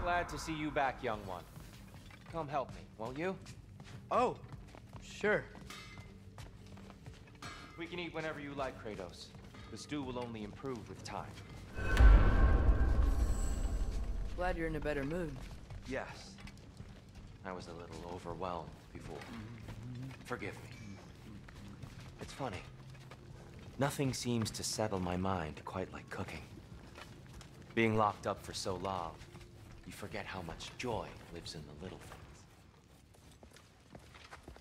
Glad to see you back, young one. Come help me, won't you? Oh, sure. We can eat whenever you like, Kratos. The stew will only improve with time. Glad you're in a better mood. Yes. I was a little overwhelmed before. Forgive me. It's funny. Nothing seems to settle my mind quite like cooking. Being locked up for so long, you forget how much joy lives in the little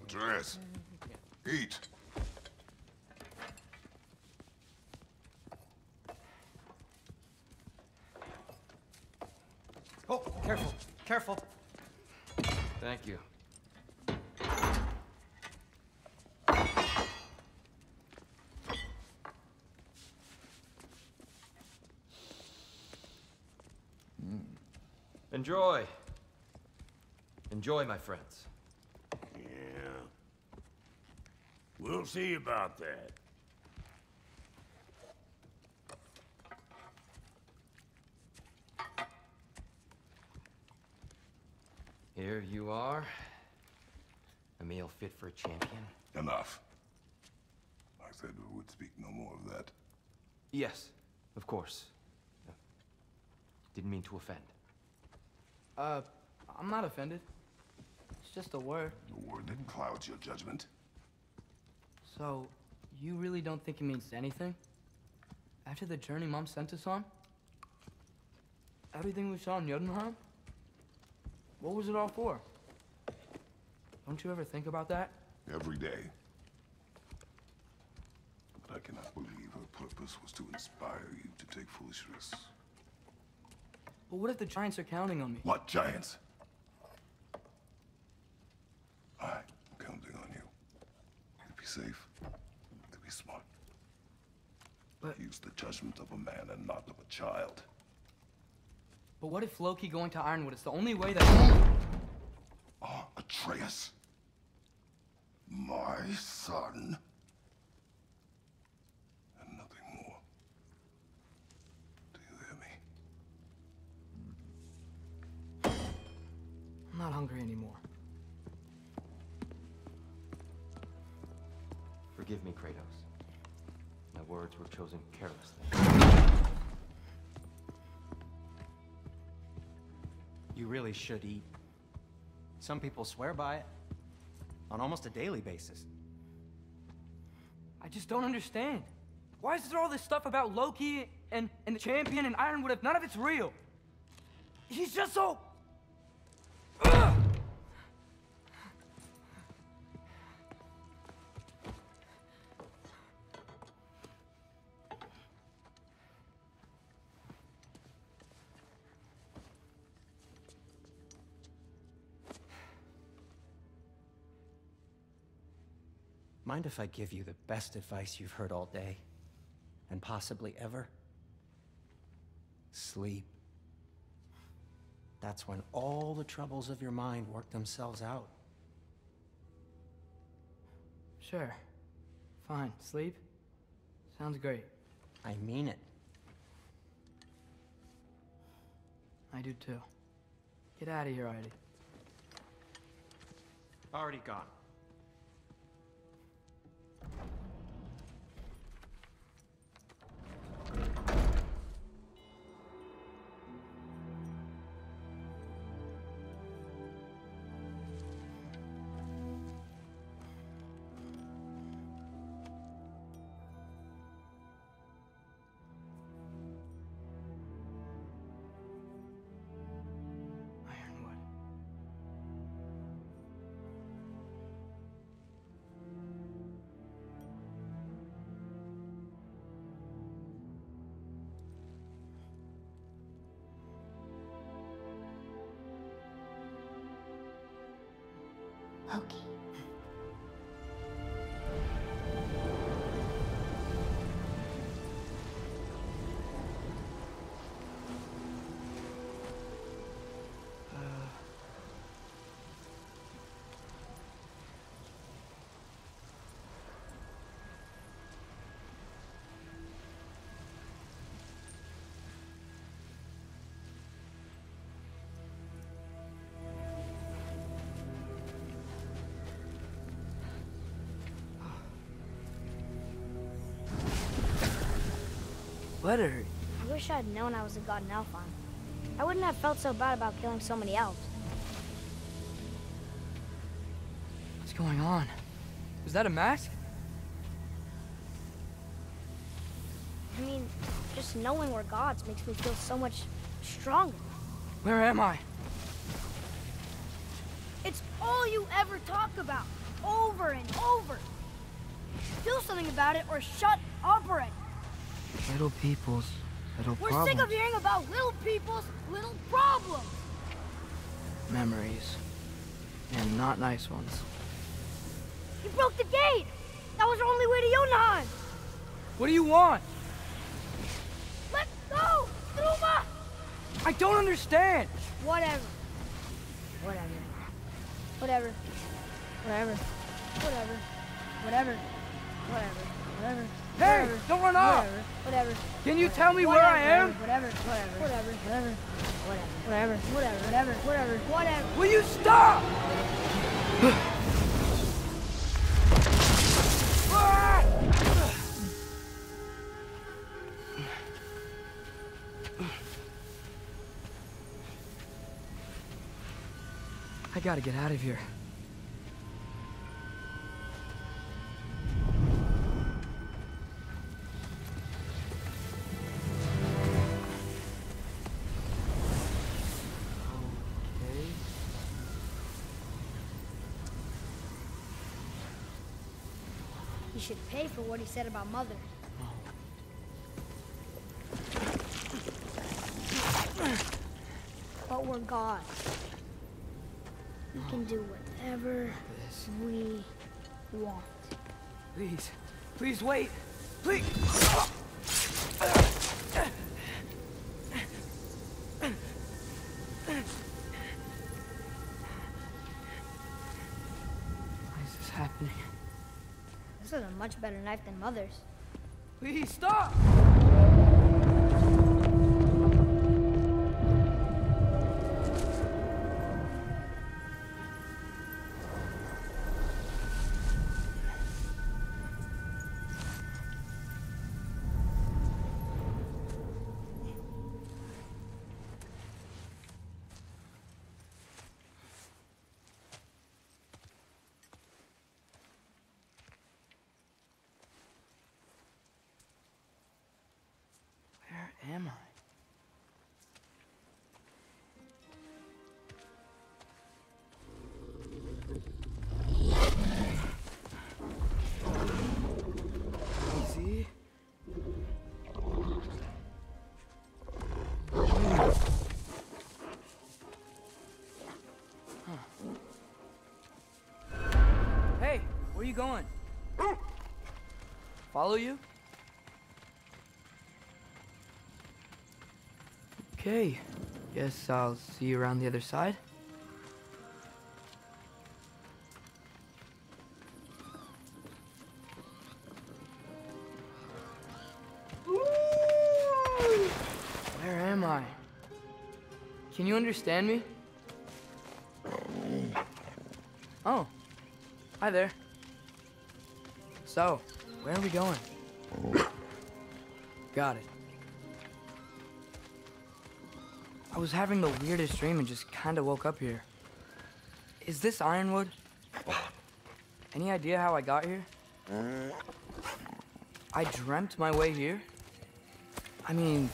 things. Andreas, eat. Oh, careful, careful. Thank you. Enjoy. Enjoy, my friends. Yeah. We'll see about that. Here you are. A meal fit for a champion. Enough. I said we would speak no more of that. Yes, of course. Didn't mean to offend. I'm not offended. It's just a word. The word that clouds your judgment. So, you really don't think it means anything? After the journey Mom sent us on? Everything we saw in Jotunheim? What was it all for? Don't you ever think about that? Every day. But I cannot believe her purpose was to inspire you to take foolish risks. But what if the Giants are counting on me? What giants? I'm counting on you. To be safe, to be smart. But- Use the judgment of a man and not of a child. But what if Loki going to Ironwood is the only way that... Atreus. My son. And nothing more. Do you hear me? I'm not hungry anymore. Forgive me, Kratos. My words were chosen carelessly. You really should eat. Some people swear by it. On almost a daily basis. I just don't understand. Why is there all this stuff about Loki and the champion and Ironwood if none of it's real? He's just so... Ugh! Mind if I give you the best advice you've heard all day? And possibly ever? Sleep. That's when all the troubles of your mind work themselves out. Sure. Fine. Sleep? Sounds great. I mean it. I do too. Get out of here, Heidi. Already gone. Ironwood. Loki. Let it hurt. I wish I'd known I was a god in Alphon. I wouldn't have felt so bad about killing so many elves. What's going on? Was that a mask? I mean, just knowing we're gods makes me feel so much stronger. Where am I? It's all you ever talk about, over and over. Do something about it or shut up already. Little people's little We're problems. sick of hearing about little people's little problems. Memories. And not nice ones. You broke the gate. That was our only way to Jotunheim. What do you want? Let's go, Thuma! I don't understand! Whatever. Whatever. Whatever. Whatever. Whatever. Whatever. Whatever. Whatever. Hey! Whatever. Don't run off! Whatever. Can you tell me where I am? Whatever. Whatever. Whatever. Whatever. Whatever. Whatever. Whatever. Whatever. Will you stop? I gotta get out of here. He should pay for what he said about Mother. But we're God. We can do whatever we want. Please. Please wait. Please. Why is this happening? This is a much better knife than Mother's. Please stop! Where am I? Easy. Hey, where are you going? Follow you? Okay, guess I'll see you around the other side. Where am I? Can you understand me? Oh, hi there. So, where are we going? Got it. I was having the weirdest dream and just kind of woke up here. Is this Ironwood? Any idea how I got here? I dreamt my way here? I mean,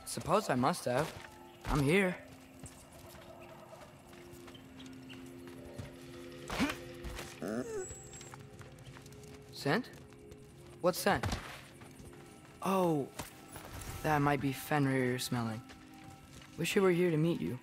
suppose I must have. I'm here. Scent? What scent? Oh, that might be Fenrir you're smelling. Wish I were here to meet you.